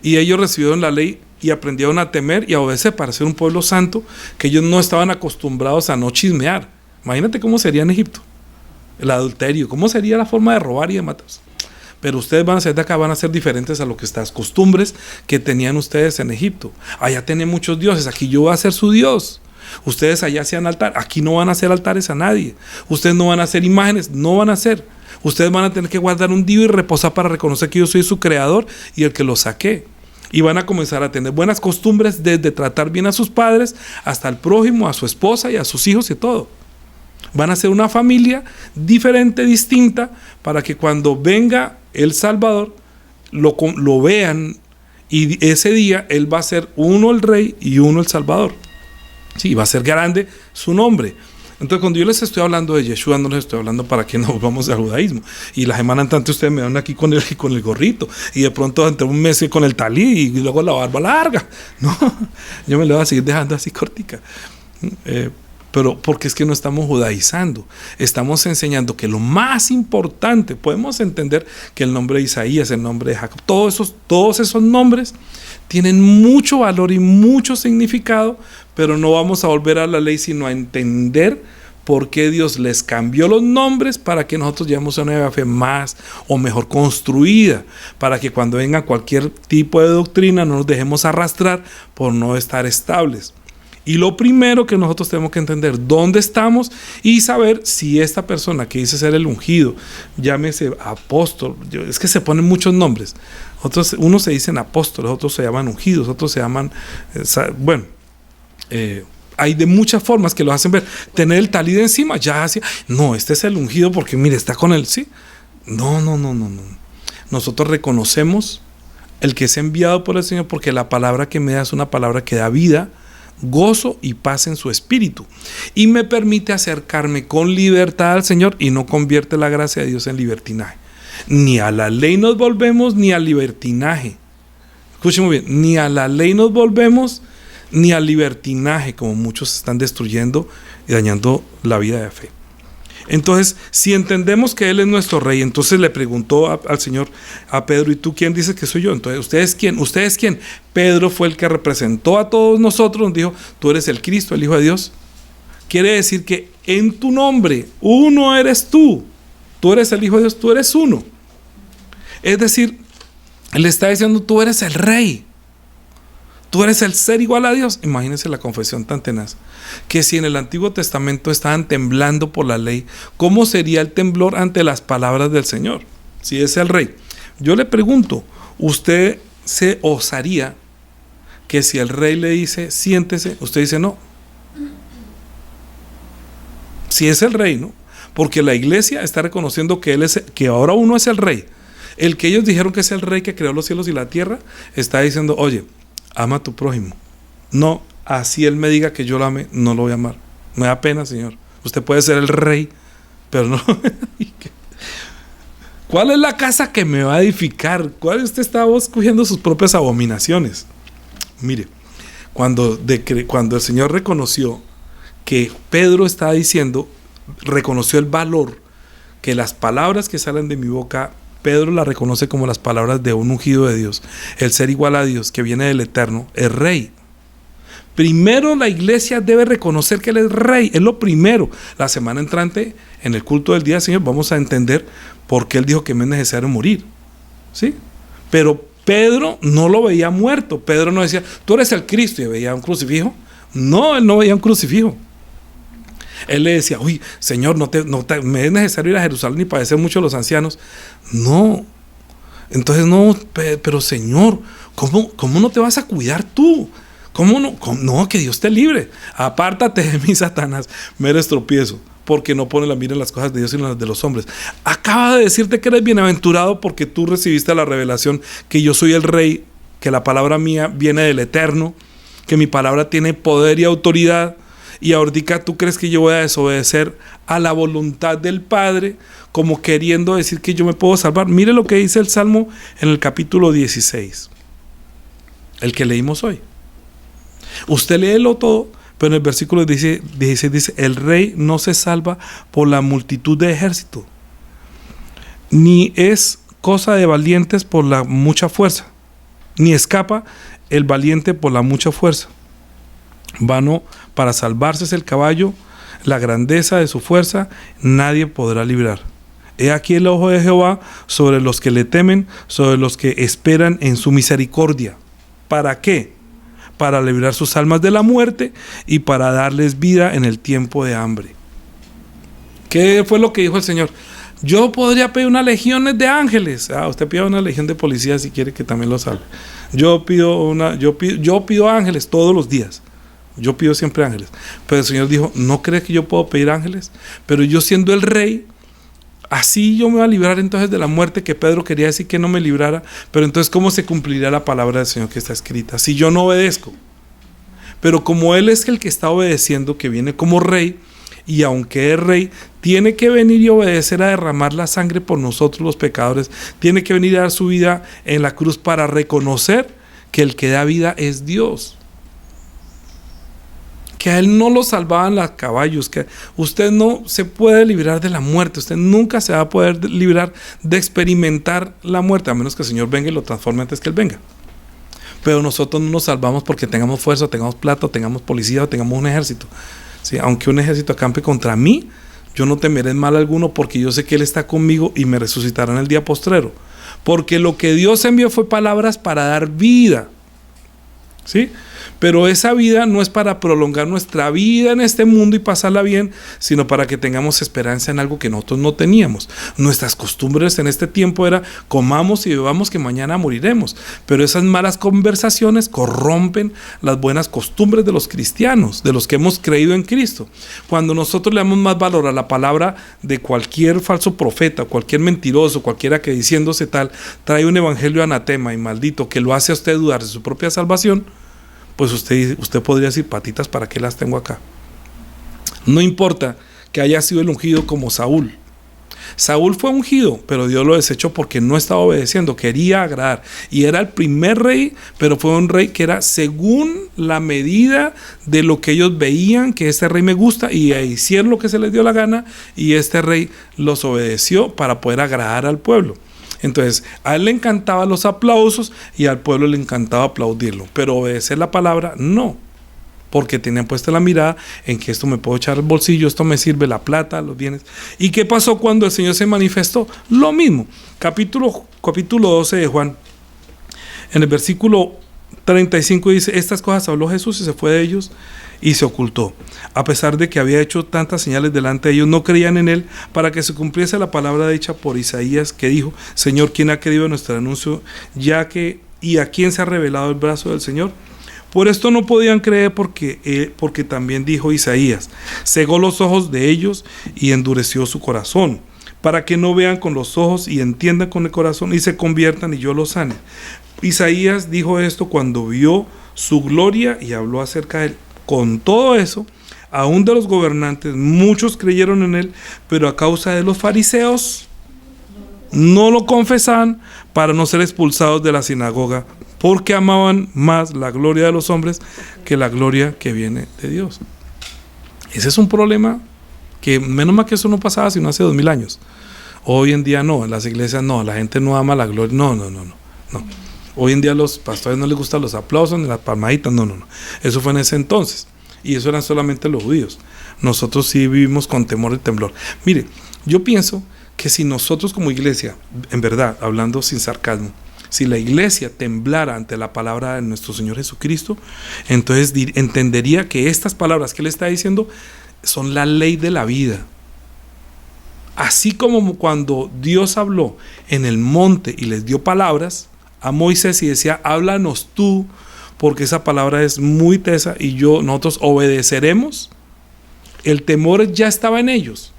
Y ellos recibieron la ley y aprendieron a temer y a obedecer para ser un pueblo santo, que ellos no estaban acostumbrados a no chismear. Imagínate cómo sería en Egipto el adulterio, cómo sería la forma de robar y de matar. Pero ustedes van a ser de acá, van a ser diferentes a lo que estas costumbres que tenían ustedes en Egipto. Allá tienen muchos dioses, aquí yo voy a ser su Dios. Ustedes allá hacían altar, aquí no van a hacer altares a nadie. Ustedes no van a hacer imágenes, no van a hacer. Ustedes van a tener que guardar un día y reposar para reconocer que yo soy su creador y el que los saqué. Y van a comenzar a tener buenas costumbres, desde tratar bien a sus padres hasta al prójimo, a su esposa y a sus hijos y todo. Van a ser una familia diferente, distinta, para que cuando venga el Salvador lo vean, y ese día él va a ser uno el Rey y uno el Salvador. Sí, va a ser grande su nombre. Entonces, cuando yo les estoy hablando de Yeshua, no les estoy hablando para que nos vamos al judaísmo. Y la semana entrante ustedes me dan aquí con el gorrito, y de pronto entre un mes con el talí y luego la barba larga. No, yo me lo voy a seguir dejando así cortica. pero porque es que no estamos judaizando, estamos enseñando que lo más importante, podemos entender que el nombre de Isaías, el nombre de Jacob, todos esos nombres tienen mucho valor y mucho significado, pero no vamos a volver a la ley, sino a entender por qué Dios les cambió los nombres para que nosotros llevemos una fe más o mejor construida, para que cuando venga cualquier tipo de doctrina no nos dejemos arrastrar por no estar estables. Y lo primero que nosotros tenemos que entender, dónde estamos y saber si esta persona que dice ser el ungido, llámese apóstol, es que se ponen muchos nombres, unos se dicen apóstoles, otros se llaman ungidos, otros se llaman, hay de muchas formas que lo hacen ver. Tener el talid encima, ya hacía, no, este es el ungido porque mire, está con él, ¿sí? No. Nosotros reconocemos el que es enviado por el Señor, porque la palabra que me da es una palabra que da vida, gozo y paz en su espíritu, y me permite acercarme con libertad al Señor, y no convierte la gracia de Dios en libertinaje. Ni a la ley nos volvemos, ni al libertinaje. Escuchen muy bien, ni a la ley nos volvemos, ni al libertinaje, como muchos están destruyendo y dañando la vida de fe. Entonces, si entendemos que Él es nuestro Rey, entonces le preguntó al Señor, a Pedro, ¿y tú quién dices que soy yo? Entonces, ¿ustedes quién? Pedro fue el que representó a todos nosotros, nos dijo, tú eres el Cristo, el Hijo de Dios. Quiere decir que en tu nombre, uno eres tú eres el Hijo de Dios, tú eres uno. Es decir, Él está diciendo, tú eres el Rey. Tú eres el ser igual a Dios. Imagínense la confesión tan tenaz, que si en el Antiguo Testamento estaban temblando por la ley, ¿cómo sería el temblor ante las palabras del Señor? Si es el Rey. Yo le pregunto, ¿usted se osaría que si el Rey le dice siéntese, usted dice no? Si es el Rey, ¿no? Porque la iglesia está reconociendo que ahora uno es el Rey. El que ellos dijeron que es el Rey que creó los cielos y la tierra, está diciendo, oye, ama a tu prójimo. No, así Él me diga que yo lo ame, no lo voy a amar. Me da pena, Señor. Usted puede ser el Rey, pero no. ¿Cuál es la casa que me va a edificar? ¿Cuál usted está escogiendo sus propias abominaciones? Mire, cuando el Señor reconoció que Pedro estaba diciendo, reconoció el valor, que las palabras que salen de mi boca, Pedro la reconoce como las palabras de un ungido de Dios, el ser igual a Dios, que viene del Eterno, es Rey. Primero la iglesia debe reconocer que Él es Rey, es lo primero. La semana entrante, en el culto del Día del Señor, vamos a entender por qué Él dijo que me es necesario morir, ¿sí? Pero Pedro no lo veía muerto. Pedro no decía, tú eres el Cristo, y veía un crucifijo. No, él no veía un crucifijo. Él le decía, uy, Señor, me es necesario ir a Jerusalén y padecer mucho a los ancianos. No. Entonces, no, pero Señor, ¿cómo no te vas a cuidar tú? ¿Cómo no? No, que Dios te libre. Apártate de mí, Satanás, me eres tropiezo, porque no pone la mira en las cosas de Dios sino en las de los hombres. Acaba de decirte que eres bienaventurado porque tú recibiste la revelación que yo soy el Rey, que la palabra mía viene del Eterno, que mi palabra tiene poder y autoridad. Y ahorita tú crees que yo voy a desobedecer a la voluntad del Padre, como queriendo decir que yo me puedo salvar. Mire lo que dice el Salmo en el capítulo 16, el que leímos hoy. Usted léelo todo, pero en el versículo 16 dice, el Rey no se salva por la multitud de ejército, ni es cosa de valientes por la mucha fuerza, ni escapa el valiente por la mucha fuerza. Vano para salvarse es el caballo, la grandeza de su fuerza nadie podrá librar. He aquí el ojo de Jehová sobre los que le temen, sobre los que esperan en su misericordia. ¿Para qué? Para librar sus almas de la muerte y para darles vida en el tiempo de hambre. ¿Qué fue lo que dijo el Señor? Yo podría pedir unas legiones de ángeles. Usted pida una legión de policías si quiere que también lo salve. Yo pido ángeles todos los días. Yo pido siempre ángeles. Pero el Señor dijo, ¿no crees que yo puedo pedir ángeles? Pero yo siendo el Rey, así yo me voy a librar entonces de la muerte, que Pedro quería decir que no me librara. Pero entonces, ¿cómo se cumplirá la palabra del Señor que está escrita? Si yo no obedezco. Pero como Él es el que está obedeciendo, que viene como Rey, y aunque es Rey, tiene que venir y obedecer a derramar la sangre por nosotros los pecadores. Tiene que venir a dar su vida en la cruz para reconocer que el que da vida es Dios. que a él no lo salvaban los caballos, que usted no se puede librar de la muerte, usted nunca se va a poder librar de experimentar la muerte, a menos que el Señor venga y lo transforme antes que Él venga. Pero nosotros no nos salvamos porque tengamos fuerza, tengamos plata, tengamos policía o tengamos un ejército. ¿Sí? Aunque un ejército acampe contra mí, yo no temeré mal alguno, porque yo sé que Él está conmigo y me resucitará en el día postrero. Porque lo que Dios envió fue palabras para dar vida. ¿Sí? Pero esa vida no es para prolongar nuestra vida en este mundo y pasarla bien, sino para que tengamos esperanza en algo que nosotros no teníamos. Nuestras costumbres en este tiempo era comamos y bebamos que mañana moriremos, pero esas malas conversaciones corrompen las buenas costumbres de los cristianos, de los que hemos creído en Cristo. Cuando nosotros le damos más valor a la palabra de cualquier falso profeta, cualquier mentiroso, cualquiera que diciéndose tal, trae un evangelio anatema y maldito que lo hace a usted dudar de su propia salvación, pues usted podría decir, patitas, ¿para qué las tengo acá? No importa que haya sido el ungido como Saúl. Saúl fue ungido, pero Dios lo desechó porque no estaba obedeciendo, quería agradar. Y era el primer rey, pero fue un rey que era según la medida de lo que ellos veían, que este rey me gusta, y hicieron lo que se les dio la gana, y este rey los obedeció para poder agradar al pueblo. Entonces, a él le encantaban los aplausos y al pueblo le encantaba aplaudirlo, pero obedecer la palabra, no, porque tenían puesta la mirada en que esto me puedo echar al bolsillo, esto me sirve, la plata, los bienes. ¿Y qué pasó cuando el Señor se manifestó? Lo mismo, capítulo 12 de Juan, en el versículo 35 dice, estas cosas habló Jesús y se fue de ellos y se ocultó. A pesar de que había hecho tantas señales delante de ellos, no creían en él, para que se cumpliese la palabra dicha por Isaías, que dijo, Señor, ¿quién ha creído en nuestro anuncio? ¿Y a quién se ha revelado el brazo del Señor? Por esto no podían creer, porque también dijo Isaías, cegó los ojos de ellos y endureció su corazón, para que no vean con los ojos y entiendan con el corazón y se conviertan y yo los sane. Isaías dijo esto cuando vio su gloria y habló acerca de él. Con todo eso, aún de los gobernantes, muchos creyeron en él, pero a causa de los fariseos no lo confesaban para no ser expulsados de la sinagoga, porque amaban más la gloria de los hombres que la gloria que viene de Dios. Ese es un problema que menos mal que eso no pasaba sino hace 2000 años. Hoy en día no, en las iglesias no, la gente no ama la gloria, no. Hoy en día a los pastores no les gustan los aplausos ni las palmaditas, no. Eso fue en ese entonces. Y eso eran solamente los judíos. Nosotros sí vivimos con temor y temblor. Mire, yo pienso que si nosotros como iglesia, en verdad, hablando sin sarcasmo, si la iglesia temblara ante la palabra de nuestro Señor Jesucristo, entonces entendería que estas palabras que Él está diciendo son la ley de la vida. Así como cuando Dios habló en el monte y les dio palabras a Moisés y decía, háblanos tú, porque esa palabra es muy tesa y nosotros obedeceremos. El temor ya estaba en ellos.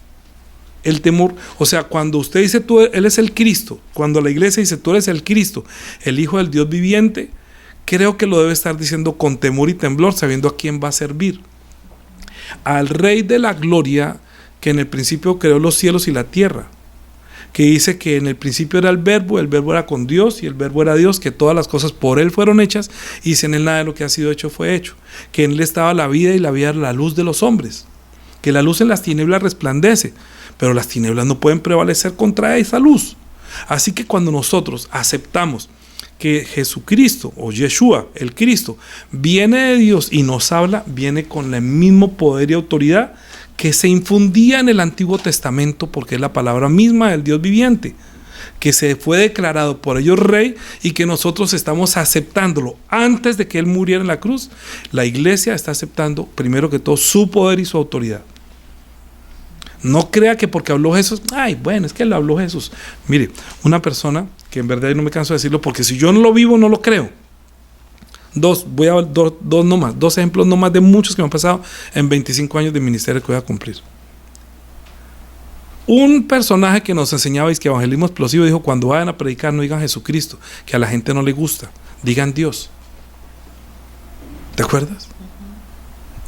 El temor, o sea, cuando usted dice Él es el Cristo, cuando la iglesia dice tú eres el Cristo, el Hijo del Dios viviente, creo que lo debe estar diciendo con temor y temblor, sabiendo a quién va a servir. Al Rey de la Gloria, que en el principio creó los cielos y la tierra, que dice que en el principio era el verbo era con Dios y el verbo era Dios, que todas las cosas por Él fueron hechas y sin Él nada de lo que ha sido hecho fue hecho, que en Él estaba la vida y la vida era la luz de los hombres, que la luz en las tinieblas resplandece, pero las tinieblas no pueden prevalecer contra esa luz. Así que cuando nosotros aceptamos que Jesucristo o Yeshua, el Cristo, viene de Dios y nos habla, viene con el mismo poder y autoridad que se infundía en el Antiguo Testamento, porque es la palabra misma del Dios viviente, que se fue declarado por ellos rey y que nosotros estamos aceptándolo antes de que Él muriera en la cruz. La iglesia está aceptando primero que todo su poder y su autoridad. No crea que porque habló Jesús, es que lo habló Jesús. Mire, una persona que en verdad no me canso de decirlo, porque si yo no lo vivo no lo creo. Voy a dar dos ejemplos nomás de muchos que me han pasado en 25 años de ministerio que voy a cumplir. Un personaje que nos enseñaba que evangelismo explosivo dijo, cuando vayan a predicar no digan Jesucristo, que a la gente no le gusta, digan Dios. ¿Te acuerdas?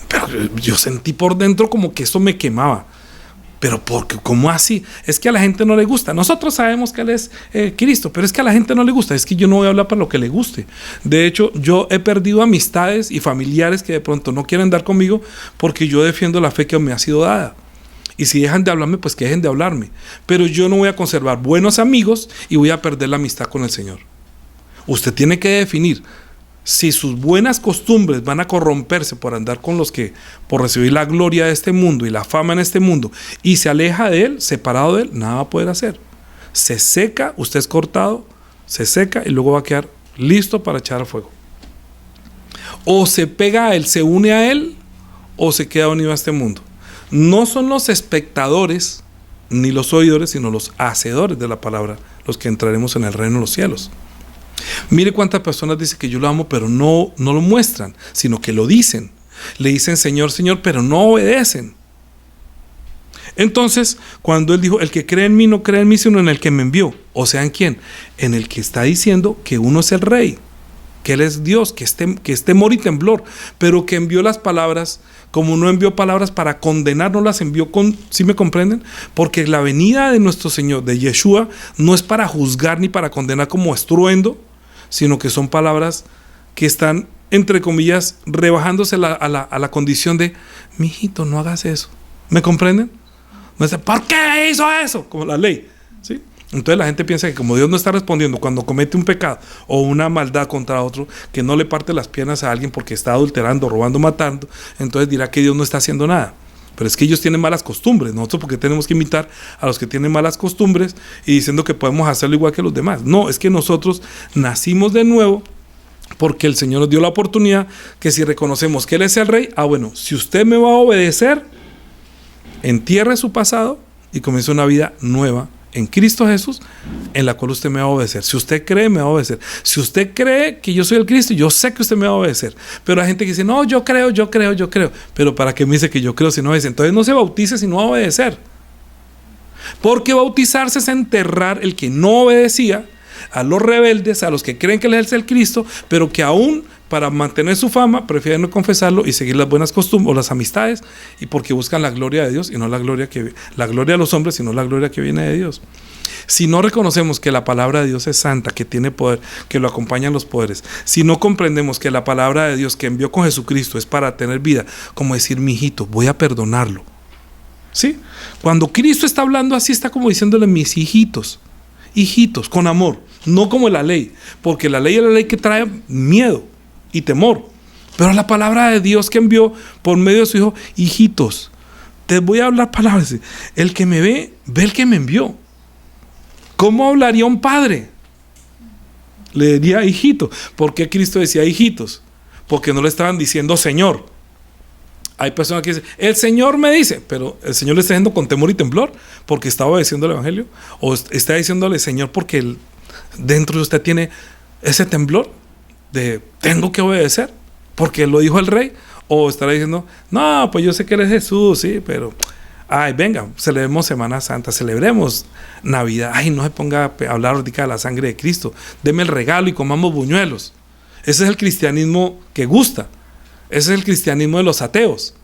Pero yo sentí por dentro como que eso me quemaba. Pero porque, ¿cómo así? Es que a la gente no le gusta. Nosotros sabemos que Él es Cristo, pero es que a la gente no le gusta. Es que yo no voy a hablar para lo que le guste. De hecho, yo he perdido amistades y familiares que de pronto no quieren dar conmigo porque yo defiendo la fe que me ha sido dada. Y si dejan de hablarme, pues que dejen de hablarme. Pero yo no voy a conservar buenos amigos y voy a perder la amistad con el Señor. Usted tiene que definir si sus buenas costumbres van a corromperse por andar con los que, por recibir la gloria de este mundo y la fama en este mundo, y se aleja de Él, separado de Él, nada va a poder hacer. Se seca, usted es cortado, se seca y luego va a quedar listo para echar a fuego. O se pega a Él, se une a Él, o se queda unido a este mundo. No son los espectadores ni los oidores, sino los hacedores de la palabra los que entraremos en el reino de los cielos. Mire cuántas personas dicen que yo lo amo, pero no lo muestran, sino que lo dicen. Le dicen Señor, Señor, pero no obedecen. Entonces, cuando Él dijo, el que cree en mí no cree en mí, sino en el que me envió. O sea, ¿en quién? En el que está diciendo que uno es el Rey, que Él es Dios, que es temor y temblor, pero que envió las palabras, como no envió palabras para condenar, no las envió con, ¿sí me comprenden? Porque la venida de nuestro Señor, de Yeshua, no es para juzgar ni para condenar como estruendo, sino que son palabras que están, entre comillas, rebajándose a la condición de, mijito, no hagas eso. ¿Me comprenden? No es, ¿por qué hizo eso? Como la ley, ¿sí? Entonces la gente piensa que como Dios no está respondiendo cuando comete un pecado o una maldad contra otro, que no le parte las piernas a alguien porque está adulterando, robando, matando, entonces dirá que Dios no está haciendo nada. Pero es que ellos tienen malas costumbres. Nosotros porque tenemos que imitar a los que tienen malas costumbres y diciendo que podemos hacerlo igual que los demás. No, es que nosotros nacimos de nuevo porque el Señor nos dio la oportunidad que si reconocemos que Él es el Rey, bueno, si usted me va a obedecer, entierre su pasado y comience una vida nueva en Cristo Jesús, en la cual usted me va a obedecer. Si usted cree, me va a obedecer. Si usted cree que yo soy el Cristo, yo sé que usted me va a obedecer. Pero hay gente que dice, no, yo creo. Pero ¿para qué me dice que yo creo si no obedece? Entonces no se bautice si no va a obedecer. Porque bautizarse es enterrar el que no obedecía, a los rebeldes, a los que creen que Él es el Cristo, pero que aún para mantener su fama prefieren no confesarlo y seguir las buenas costumbres o las amistades, y porque buscan la gloria de Dios y no la gloria de los hombres, sino la gloria que viene de Dios. Si no reconocemos que la palabra de Dios es santa, que tiene poder, que lo acompañan los poderes, si no comprendemos que la palabra de Dios que envió con Jesucristo es para tener vida, como decir, mi hijito, voy a perdonarlo. ¿Sí? Cuando Cristo está hablando así, está como diciéndole, mis hijitos, con amor, no como la ley, porque la ley es la ley que trae miedo y temor, pero la palabra de Dios que envió por medio de su Hijo, hijitos, te voy a hablar palabras, el que me ve el que me envió. ¿Cómo hablaría un padre? Le diría hijito. ¿Por qué Cristo decía hijitos? Porque no le estaban diciendo Señor. Hay personas que dicen, el Señor me dice, pero el Señor le está diciendo con temor y temblor porque está obedeciendo el Evangelio, o está diciéndole Señor porque dentro de usted tiene ese temblor de tengo que obedecer porque lo dijo el Rey, o estará diciendo, no, pues yo sé que eres Jesús, sí, pero venga, celebremos Semana Santa, celebremos Navidad, no se ponga a hablar ahorita de la sangre de Cristo, deme el regalo y comamos buñuelos. Ese es el cristianismo que gusta. Ese es el cristianismo de los ateos.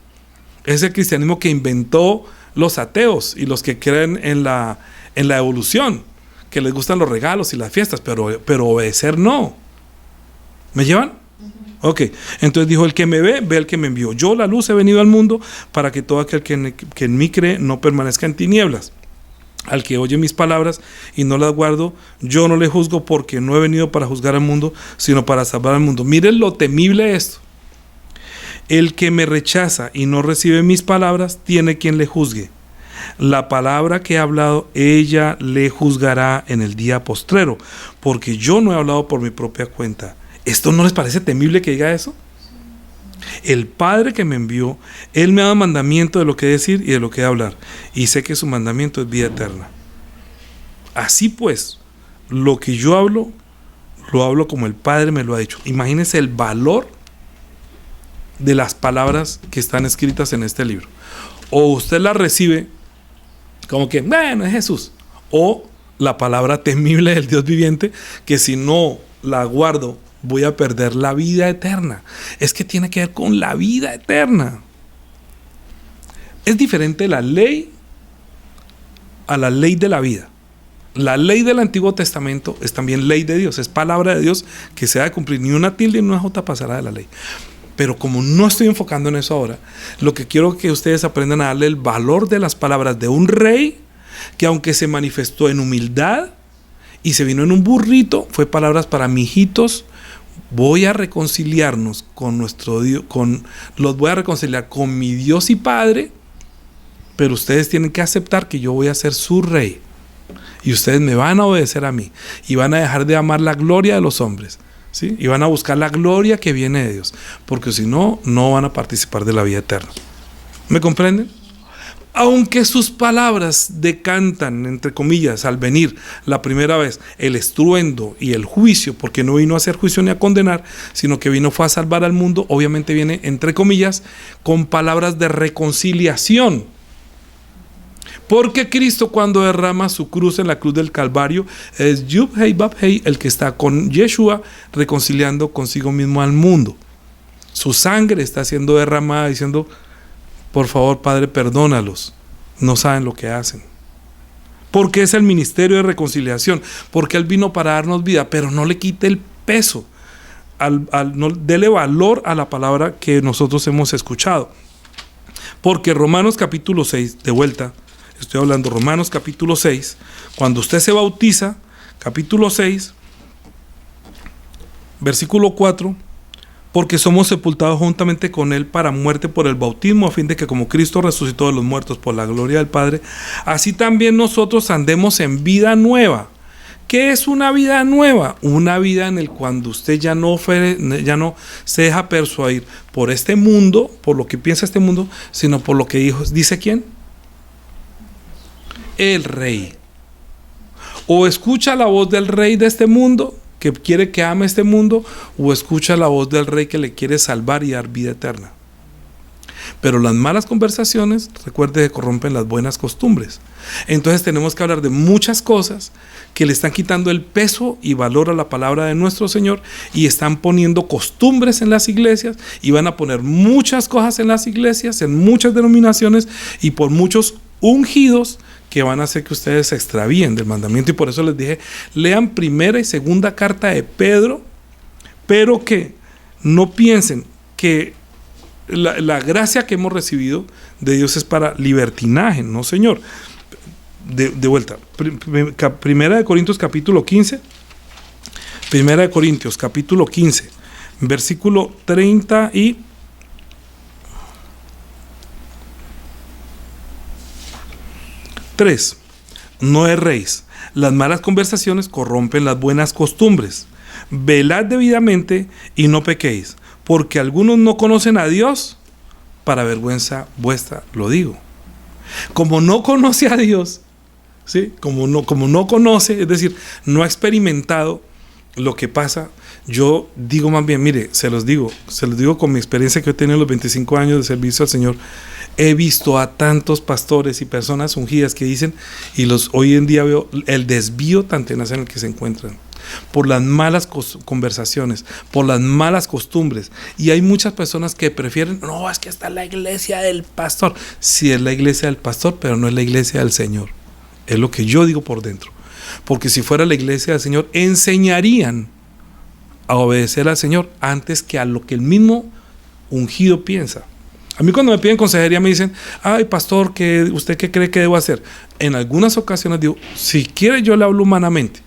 Ese es el cristianismo que inventó los ateos y los que creen en la evolución, que les gustan los regalos y las fiestas, pero obedecer no. ¿Me llevan? Ok, entonces dijo, el que me ve el que me envió. Yo, la luz, he venido al mundo para que todo aquel que en mí cree no permanezca en tinieblas. Al que oye mis palabras y no las guardo, yo no le juzgo, porque no he venido para juzgar al mundo, sino para salvar al mundo. Miren lo temible de esto. El que me rechaza y no recibe mis palabras, tiene quien le juzgue. La palabra que he hablado, ella le juzgará en el día postrero, porque yo no he hablado por mi propia cuenta. ¿Esto no les parece temible que diga eso? El Padre que me envió, Él me ha dado mandamiento de lo que decir y de lo que hablar, y sé que su mandamiento es vida eterna. Así pues, lo que yo hablo, lo hablo como el Padre me lo ha dicho. Imagínense el valor de las palabras que están escritas en este libro. O usted las recibe como que, bueno, es Jesús, o la palabra temible del Dios viviente, que si no la guardo, voy a perder la vida eterna. Es que tiene que ver con la vida eterna. Es diferente la ley a la ley de la vida. La ley del Antiguo Testamento es también ley de Dios, es palabra de Dios que se ha de cumplir. Ni una tilde ni una jota pasará de la ley. Pero como no estoy enfocando en eso ahora, lo que quiero que ustedes aprendan a darle el valor de las palabras de un rey que, aunque se manifestó en humildad y se vino en un burrito, fue palabras para mijitos. Voy a reconciliarnos con nuestro Dios, los voy a reconciliar con mi Dios y Padre, pero ustedes tienen que aceptar que yo voy a ser su rey y ustedes me van a obedecer a mí y van a dejar de amar la gloria de los hombres, ¿sí? Y van a buscar la gloria que viene de Dios, porque si no, no van a participar de la vida eterna. ¿Me comprenden? Aunque sus palabras decantan, entre comillas, al venir la primera vez, el estruendo y el juicio, porque no vino a hacer juicio ni a condenar, sino que fue a salvar al mundo, obviamente viene, entre comillas, con palabras de reconciliación. Porque Cristo, cuando derrama su cruz en la cruz del Calvario, es Yub Hei Bab Hei, el que está con Yeshua reconciliando consigo mismo al mundo. Su sangre está siendo derramada diciendo: por favor, Padre, perdónalos, no saben lo que hacen. Porque es el ministerio de reconciliación, porque Él vino para darnos vida, pero no le quite el peso, no, dele valor a la palabra que nosotros hemos escuchado. Porque Romanos capítulo 6, de vuelta, estoy hablando Romanos capítulo 6, cuando usted se bautiza, capítulo 6, versículo 4, porque somos sepultados juntamente con Él para muerte por el bautismo, a fin de que como Cristo resucitó de los muertos por la gloria del Padre, así también nosotros andemos en vida nueva. ¿Qué es una vida nueva? Una vida en el cuando usted ya no se deja persuadir por este mundo, por lo que piensa este mundo, sino por lo que dice ¿quién? El Rey. O escucha la voz del Rey de este mundo, que quiere que ame este mundo, o escucha la voz del Rey que le quiere salvar y dar vida eterna. Pero las malas conversaciones, recuerde, que corrompen las buenas costumbres. Entonces tenemos que hablar de muchas cosas que le están quitando el peso y valor a la palabra de nuestro Señor, y están poniendo costumbres en las iglesias, y van a poner muchas cosas en las iglesias, en muchas denominaciones, y por muchos ungidos que van a hacer que ustedes se extravíen del mandamiento. Y por eso les dije, lean primera y segunda carta de Pedro, pero que no piensen que la gracia que hemos recibido de Dios es para libertinaje. No, Señor. De vuelta, Primera de Corintios capítulo 15, Primera de Corintios capítulo 15, versículo 33. No erréis, las malas conversaciones corrompen las buenas costumbres. Velad debidamente y no pequéis, porque algunos no conocen a Dios, para vergüenza vuestra lo digo. Como no conoce a Dios, ¿sí? Como no conoce, es decir, no ha experimentado lo que pasa, yo digo más bien, mire, se los digo con mi experiencia que he tenido en los 25 años de servicio al Señor. He visto a tantos pastores y personas ungidas que dicen, y hoy en día veo el desvío tan tenaz en el que se encuentran, por las malas conversaciones, por las malas costumbres. Y hay muchas personas que prefieren, no, es que está la iglesia del pastor. Sí, es la iglesia del pastor, pero no es la iglesia del Señor. Es lo que yo digo por dentro. Porque si fuera la iglesia del Señor, enseñarían a obedecer al Señor antes que a lo que el mismo ungido piensa. A mí cuando me piden consejería me dicen, ay pastor, ¿usted qué cree que debo hacer? En algunas ocasiones digo, si quiere yo le hablo humanamente.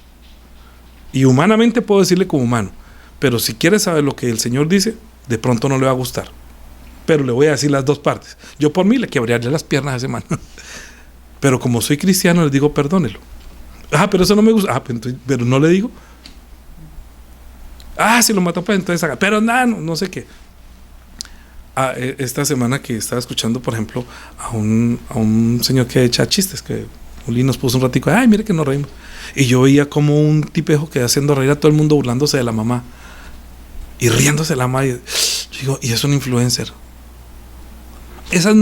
Y humanamente puedo decirle como humano. Pero si quiere saber lo que el Señor dice, de pronto no le va a gustar. Pero le voy a decir las dos partes. Yo por mí le quebraría las piernas a ese man. Pero como soy cristiano, les digo, perdónelo. Pero eso no me gusta. Pero no le digo. Si lo mató, pues entonces haga. Pero nada, no sé qué. Esta semana que estaba escuchando, por ejemplo, a un señor que echa chistes, que Uli nos puso un ratico, mire que nos reímos. Y yo veía como un tipejo que haciendo reír a todo el mundo burlándose de la mamá. Y riéndose de la mamá. Y digo, y es un influencer. Esas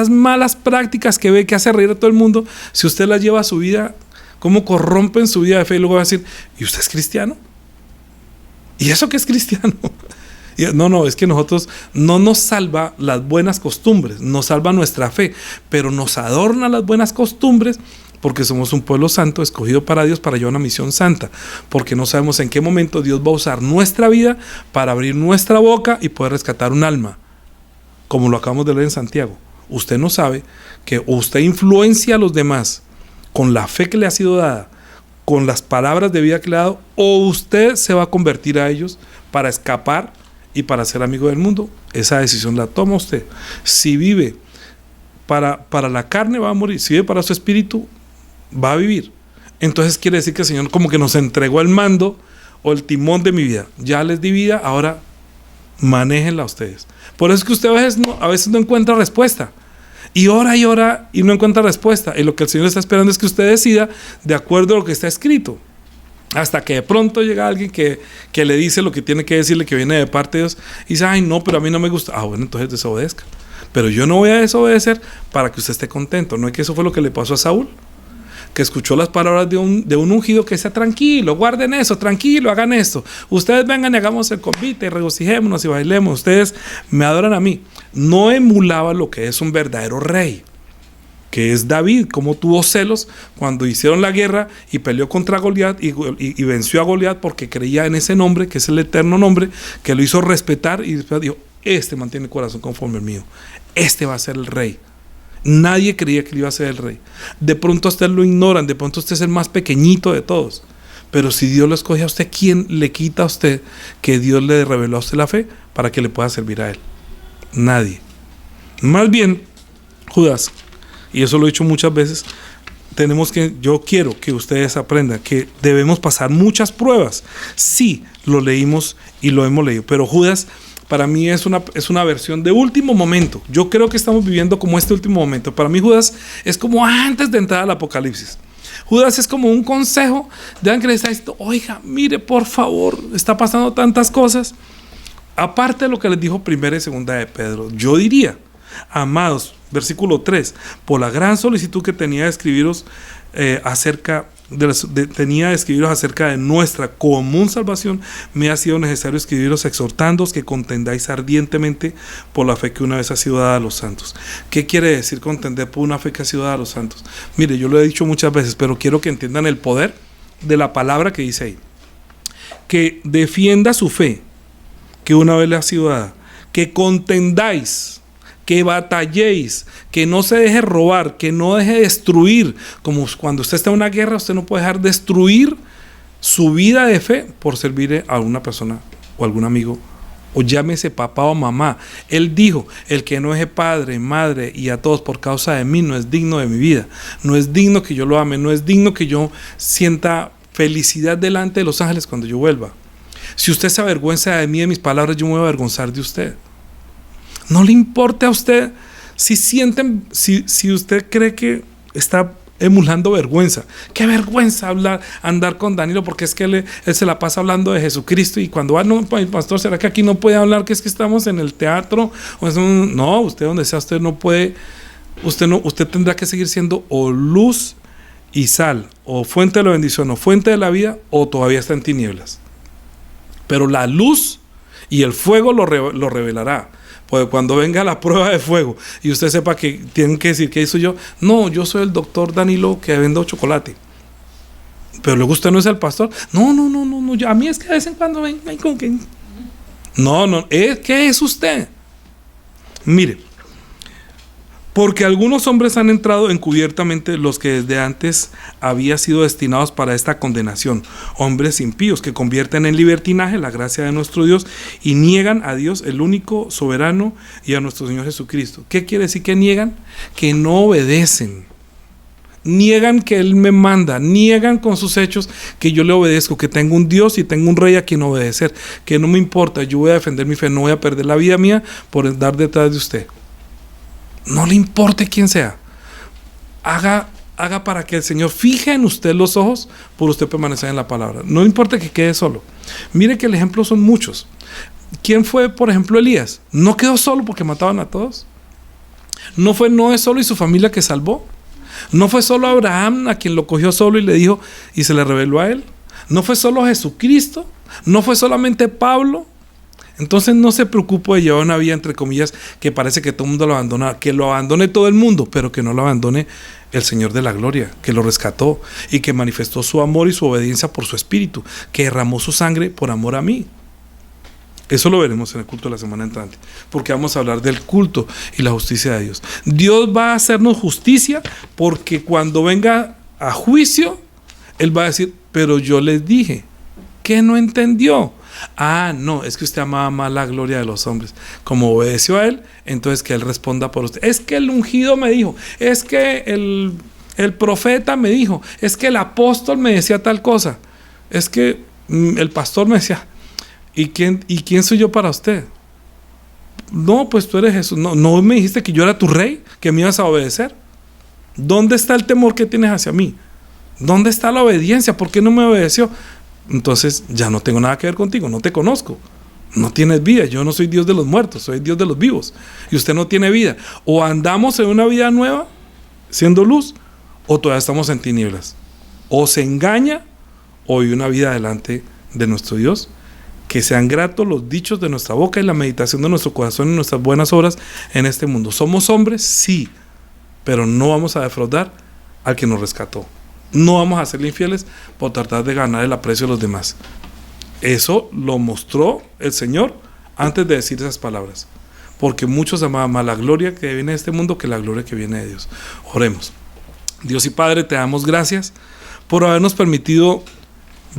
malas prácticas que ve que hace reír a todo el mundo, si usted las lleva a su vida, ¿cómo corrompen su vida de fe? Y luego va a decir, ¿y usted es cristiano? ¿Y eso qué es cristiano? No, es que nosotros no nos salva las buenas costumbres, nos salva nuestra fe, pero nos adorna las buenas costumbres porque somos un pueblo santo escogido para Dios para llevar una misión santa, porque no sabemos en qué momento Dios va a usar nuestra vida para abrir nuestra boca y poder rescatar un alma, como lo acabamos de leer en Santiago. Usted no sabe que usted influencia a los demás con la fe que le ha sido dada, con las palabras de vida que le ha dado, o usted se va a convertir a ellos para escapar y para ser amigo del mundo. Esa decisión la toma usted. Si vive para la carne, va a morir. Si vive para su espíritu, va a vivir. Entonces quiere decir que el Señor como que nos entregó el mando o el timón de mi vida. Ya les di vida, ahora manéjenla ustedes. Por eso es que usted a veces no encuentra respuesta. Y ora y no encuentra respuesta. Y lo que el Señor está esperando es que usted decida de acuerdo a lo que está escrito. Hasta que de pronto llega alguien que le dice lo que tiene que decirle, que viene de parte de Dios, y dice, ay no, pero a mí no me gusta. Ah, bueno, entonces desobedezca. Pero yo no voy a desobedecer para que usted esté contento. ¿No es que eso fue lo que le pasó a Saúl? Que escuchó las palabras de un ungido que decía, tranquilo, guarden eso, tranquilo, hagan esto. Ustedes vengan y hagamos el convite, regocijémonos y bailemos. Ustedes me adoran a mí. No emulaba lo que es un verdadero rey, que es David, como tuvo celos cuando hicieron la guerra y peleó contra Goliat y venció a Goliat porque creía en ese nombre, que es el eterno nombre, que lo hizo respetar, y después dijo, este mantiene el corazón conforme el mío, este va a ser el rey. Nadie creía que él iba a ser el rey. De pronto a usted lo ignoran, de pronto usted es el más pequeñito de todos, pero si Dios lo escoge a usted, ¿quién le quita a usted que Dios le reveló a usted la fe para que le pueda servir a él? Nadie. Más bien, Judas, y eso lo he dicho muchas veces, yo quiero que ustedes aprendan que debemos pasar muchas pruebas. Sí, lo leímos y lo hemos leído, pero Judas para mí es una versión de último momento. Yo creo que estamos viviendo como este último momento. Para mí Judas es como antes de entrar al Apocalipsis. Judas es como un consejo de alguien que le está diciendo, oiga, mire, por favor, está pasando tantas cosas. Aparte de lo que les dijo primera y segunda de Pedro, yo diría, amados, versículo 3, por la gran solicitud que tenía de escribiros acerca de nuestra común salvación, me ha sido necesario escribiros exhortándoos que contendáis ardientemente por la fe que una vez ha sido dada a los santos. ¿Qué quiere decir contender por una fe que ha sido dada a los santos? Mire, yo lo he dicho muchas veces, pero quiero que entiendan el poder de la palabra que dice ahí. Que defienda su fe que una vez le ha sido dada, que contendáis, que batalléis, que no se deje robar, que no deje destruir. Como cuando usted está en una guerra, usted no puede dejar destruir su vida de fe por servir a una persona o algún amigo, o llámese papá o mamá. Él dijo, el que no deje padre, madre y a todos por causa de mí no es digno de mi vida, no es digno que yo lo ame, no es digno que yo sienta felicidad delante de los ángeles cuando yo vuelva. Si usted se avergüenza de mí, de mis palabras, yo me voy a avergonzar de usted. No le importa a usted si usted cree que está emulando vergüenza. Qué vergüenza andar con Danilo, porque es que él se la pasa hablando de Jesucristo, y cuando va, no, pastor, ¿será que aquí no puede hablar que es que estamos en el teatro? No, usted donde sea, usted no puede, usted tendrá que seguir siendo o luz y sal, o fuente de la bendición, o fuente de la vida, o todavía está en tinieblas. Pero la luz y el fuego lo revelará. Pues cuando venga la prueba de fuego y usted sepa que tienen que decir, ¿qué hizo yo? No, yo soy el doctor Danilo que vendo chocolate. Pero luego usted no es el pastor. No, a mí es que de vez en cuando ven con que... No, ¿qué es usted? Mire, porque algunos hombres han entrado encubiertamente, los que desde antes había sido destinados para esta condenación, hombres impíos que convierten en libertinaje la gracia de nuestro Dios y niegan a Dios, el único soberano, y a nuestro Señor Jesucristo. ¿Qué quiere decir que niegan? Que no obedecen. Niegan que Él me manda, niegan con sus hechos que yo le obedezco, que tengo un Dios y tengo un rey a quien obedecer, que no me importa, yo voy a defender mi fe, no voy a perder la vida mía por andar detrás de usted. No le importe quién sea. Haga para que el Señor fije en usted los ojos por usted permanecer en la palabra. No importa que quede solo. Mire que el ejemplo son muchos. ¿Quién fue, por ejemplo, Elías? ¿No quedó solo porque mataban a todos? ¿No fue Noé solo y su familia que salvó? ¿No fue solo Abraham a quien lo cogió solo y le dijo y se le reveló a él? ¿No fue solo Jesucristo? ¿No fue solamente Pablo? Entonces no se preocupe de llevar una vida, entre comillas, que parece que todo el mundo lo abandona, que lo abandone todo el mundo, pero que no lo abandone el Señor de la gloria, que lo rescató y que manifestó su amor y su obediencia por su espíritu, que derramó su sangre por amor a mí. Eso lo veremos en el culto de la semana entrante, porque vamos a hablar del culto y la justicia de Dios. Dios va a hacernos justicia porque cuando venga a juicio, Él va a decir, pero yo les dije, ¿qué no entendió? Ah, no, es que usted amaba más la gloria de los hombres. Como obedeció a Él, entonces que Él responda por usted. Es que el ungido me dijo, es que el profeta me dijo, es que el apóstol me decía tal cosa, es que el pastor me decía... ¿Y quién soy yo para usted? No, pues tú eres Jesús. No me dijiste que yo era tu rey, que me ibas a obedecer. ¿Dónde está el temor que tienes hacia mí? ¿Dónde está la obediencia? ¿Por qué no me obedeció? Entonces ya no tengo nada que ver contigo, no te conozco. No tienes vida, yo no soy Dios de los muertos, soy Dios de los vivos. Y usted no tiene vida. O andamos en una vida nueva, siendo luz, o todavía estamos en tinieblas. O se engaña, o hay una vida delante de nuestro Dios. Que sean gratos los dichos de nuestra boca y la meditación de nuestro corazón y nuestras buenas obras en este mundo. ¿Somos hombres? Sí, pero no vamos a defraudar al que nos rescató. No vamos a serle infieles por tratar de ganar el aprecio de los demás. Eso lo mostró el Señor antes de decir esas palabras. Porque muchos amaban más la gloria que viene de este mundo que la gloria que viene de Dios. Oremos. Dios y Padre, te damos gracias por habernos permitido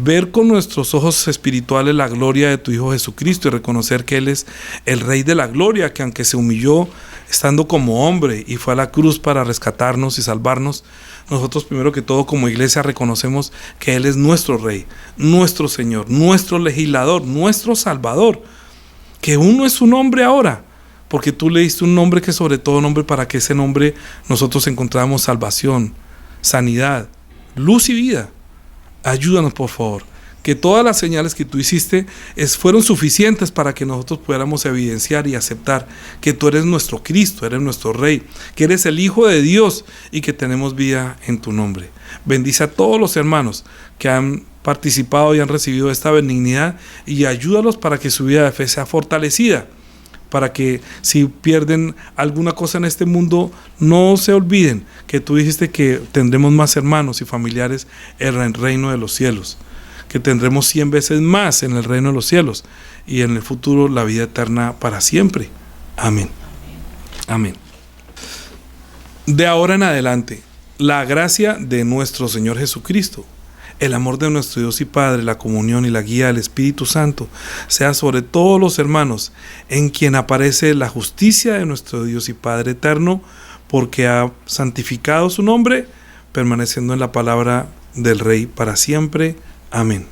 ver con nuestros ojos espirituales la gloria de tu Hijo Jesucristo y reconocer que Él es el Rey de la gloria, que aunque se humilló estando como hombre y fue a la cruz para rescatarnos y salvarnos, nosotros primero que todo como iglesia reconocemos que Él es nuestro Rey, nuestro Señor, nuestro legislador, nuestro Salvador, que uno es su nombre ahora, porque tú le diste un nombre que es sobre todo nombre, para que ese nombre nosotros encontramos salvación, sanidad, luz y vida. Ayúdanos, por favor, que todas las señales que tú hiciste fueron suficientes para que nosotros pudiéramos evidenciar y aceptar que tú eres nuestro Cristo, eres nuestro Rey, que eres el Hijo de Dios y que tenemos vida en tu nombre. Bendice a todos los hermanos que han participado y han recibido esta benignidad y ayúdalos para que su vida de fe sea fortalecida, para que si pierden alguna cosa en este mundo, no se olviden que tú dijiste que tendremos más hermanos y familiares en el reino de los cielos, que tendremos 100 veces más en el reino de los cielos y en el futuro la vida eterna para siempre. Amén. Amén. De ahora en adelante, la gracia de nuestro Señor Jesucristo, el amor de nuestro Dios y Padre, la comunión y la guía del Espíritu Santo sea sobre todos los hermanos, en quien aparece la justicia de nuestro Dios y Padre eterno, porque ha santificado su nombre, permaneciendo en la palabra del Rey para siempre. Amén.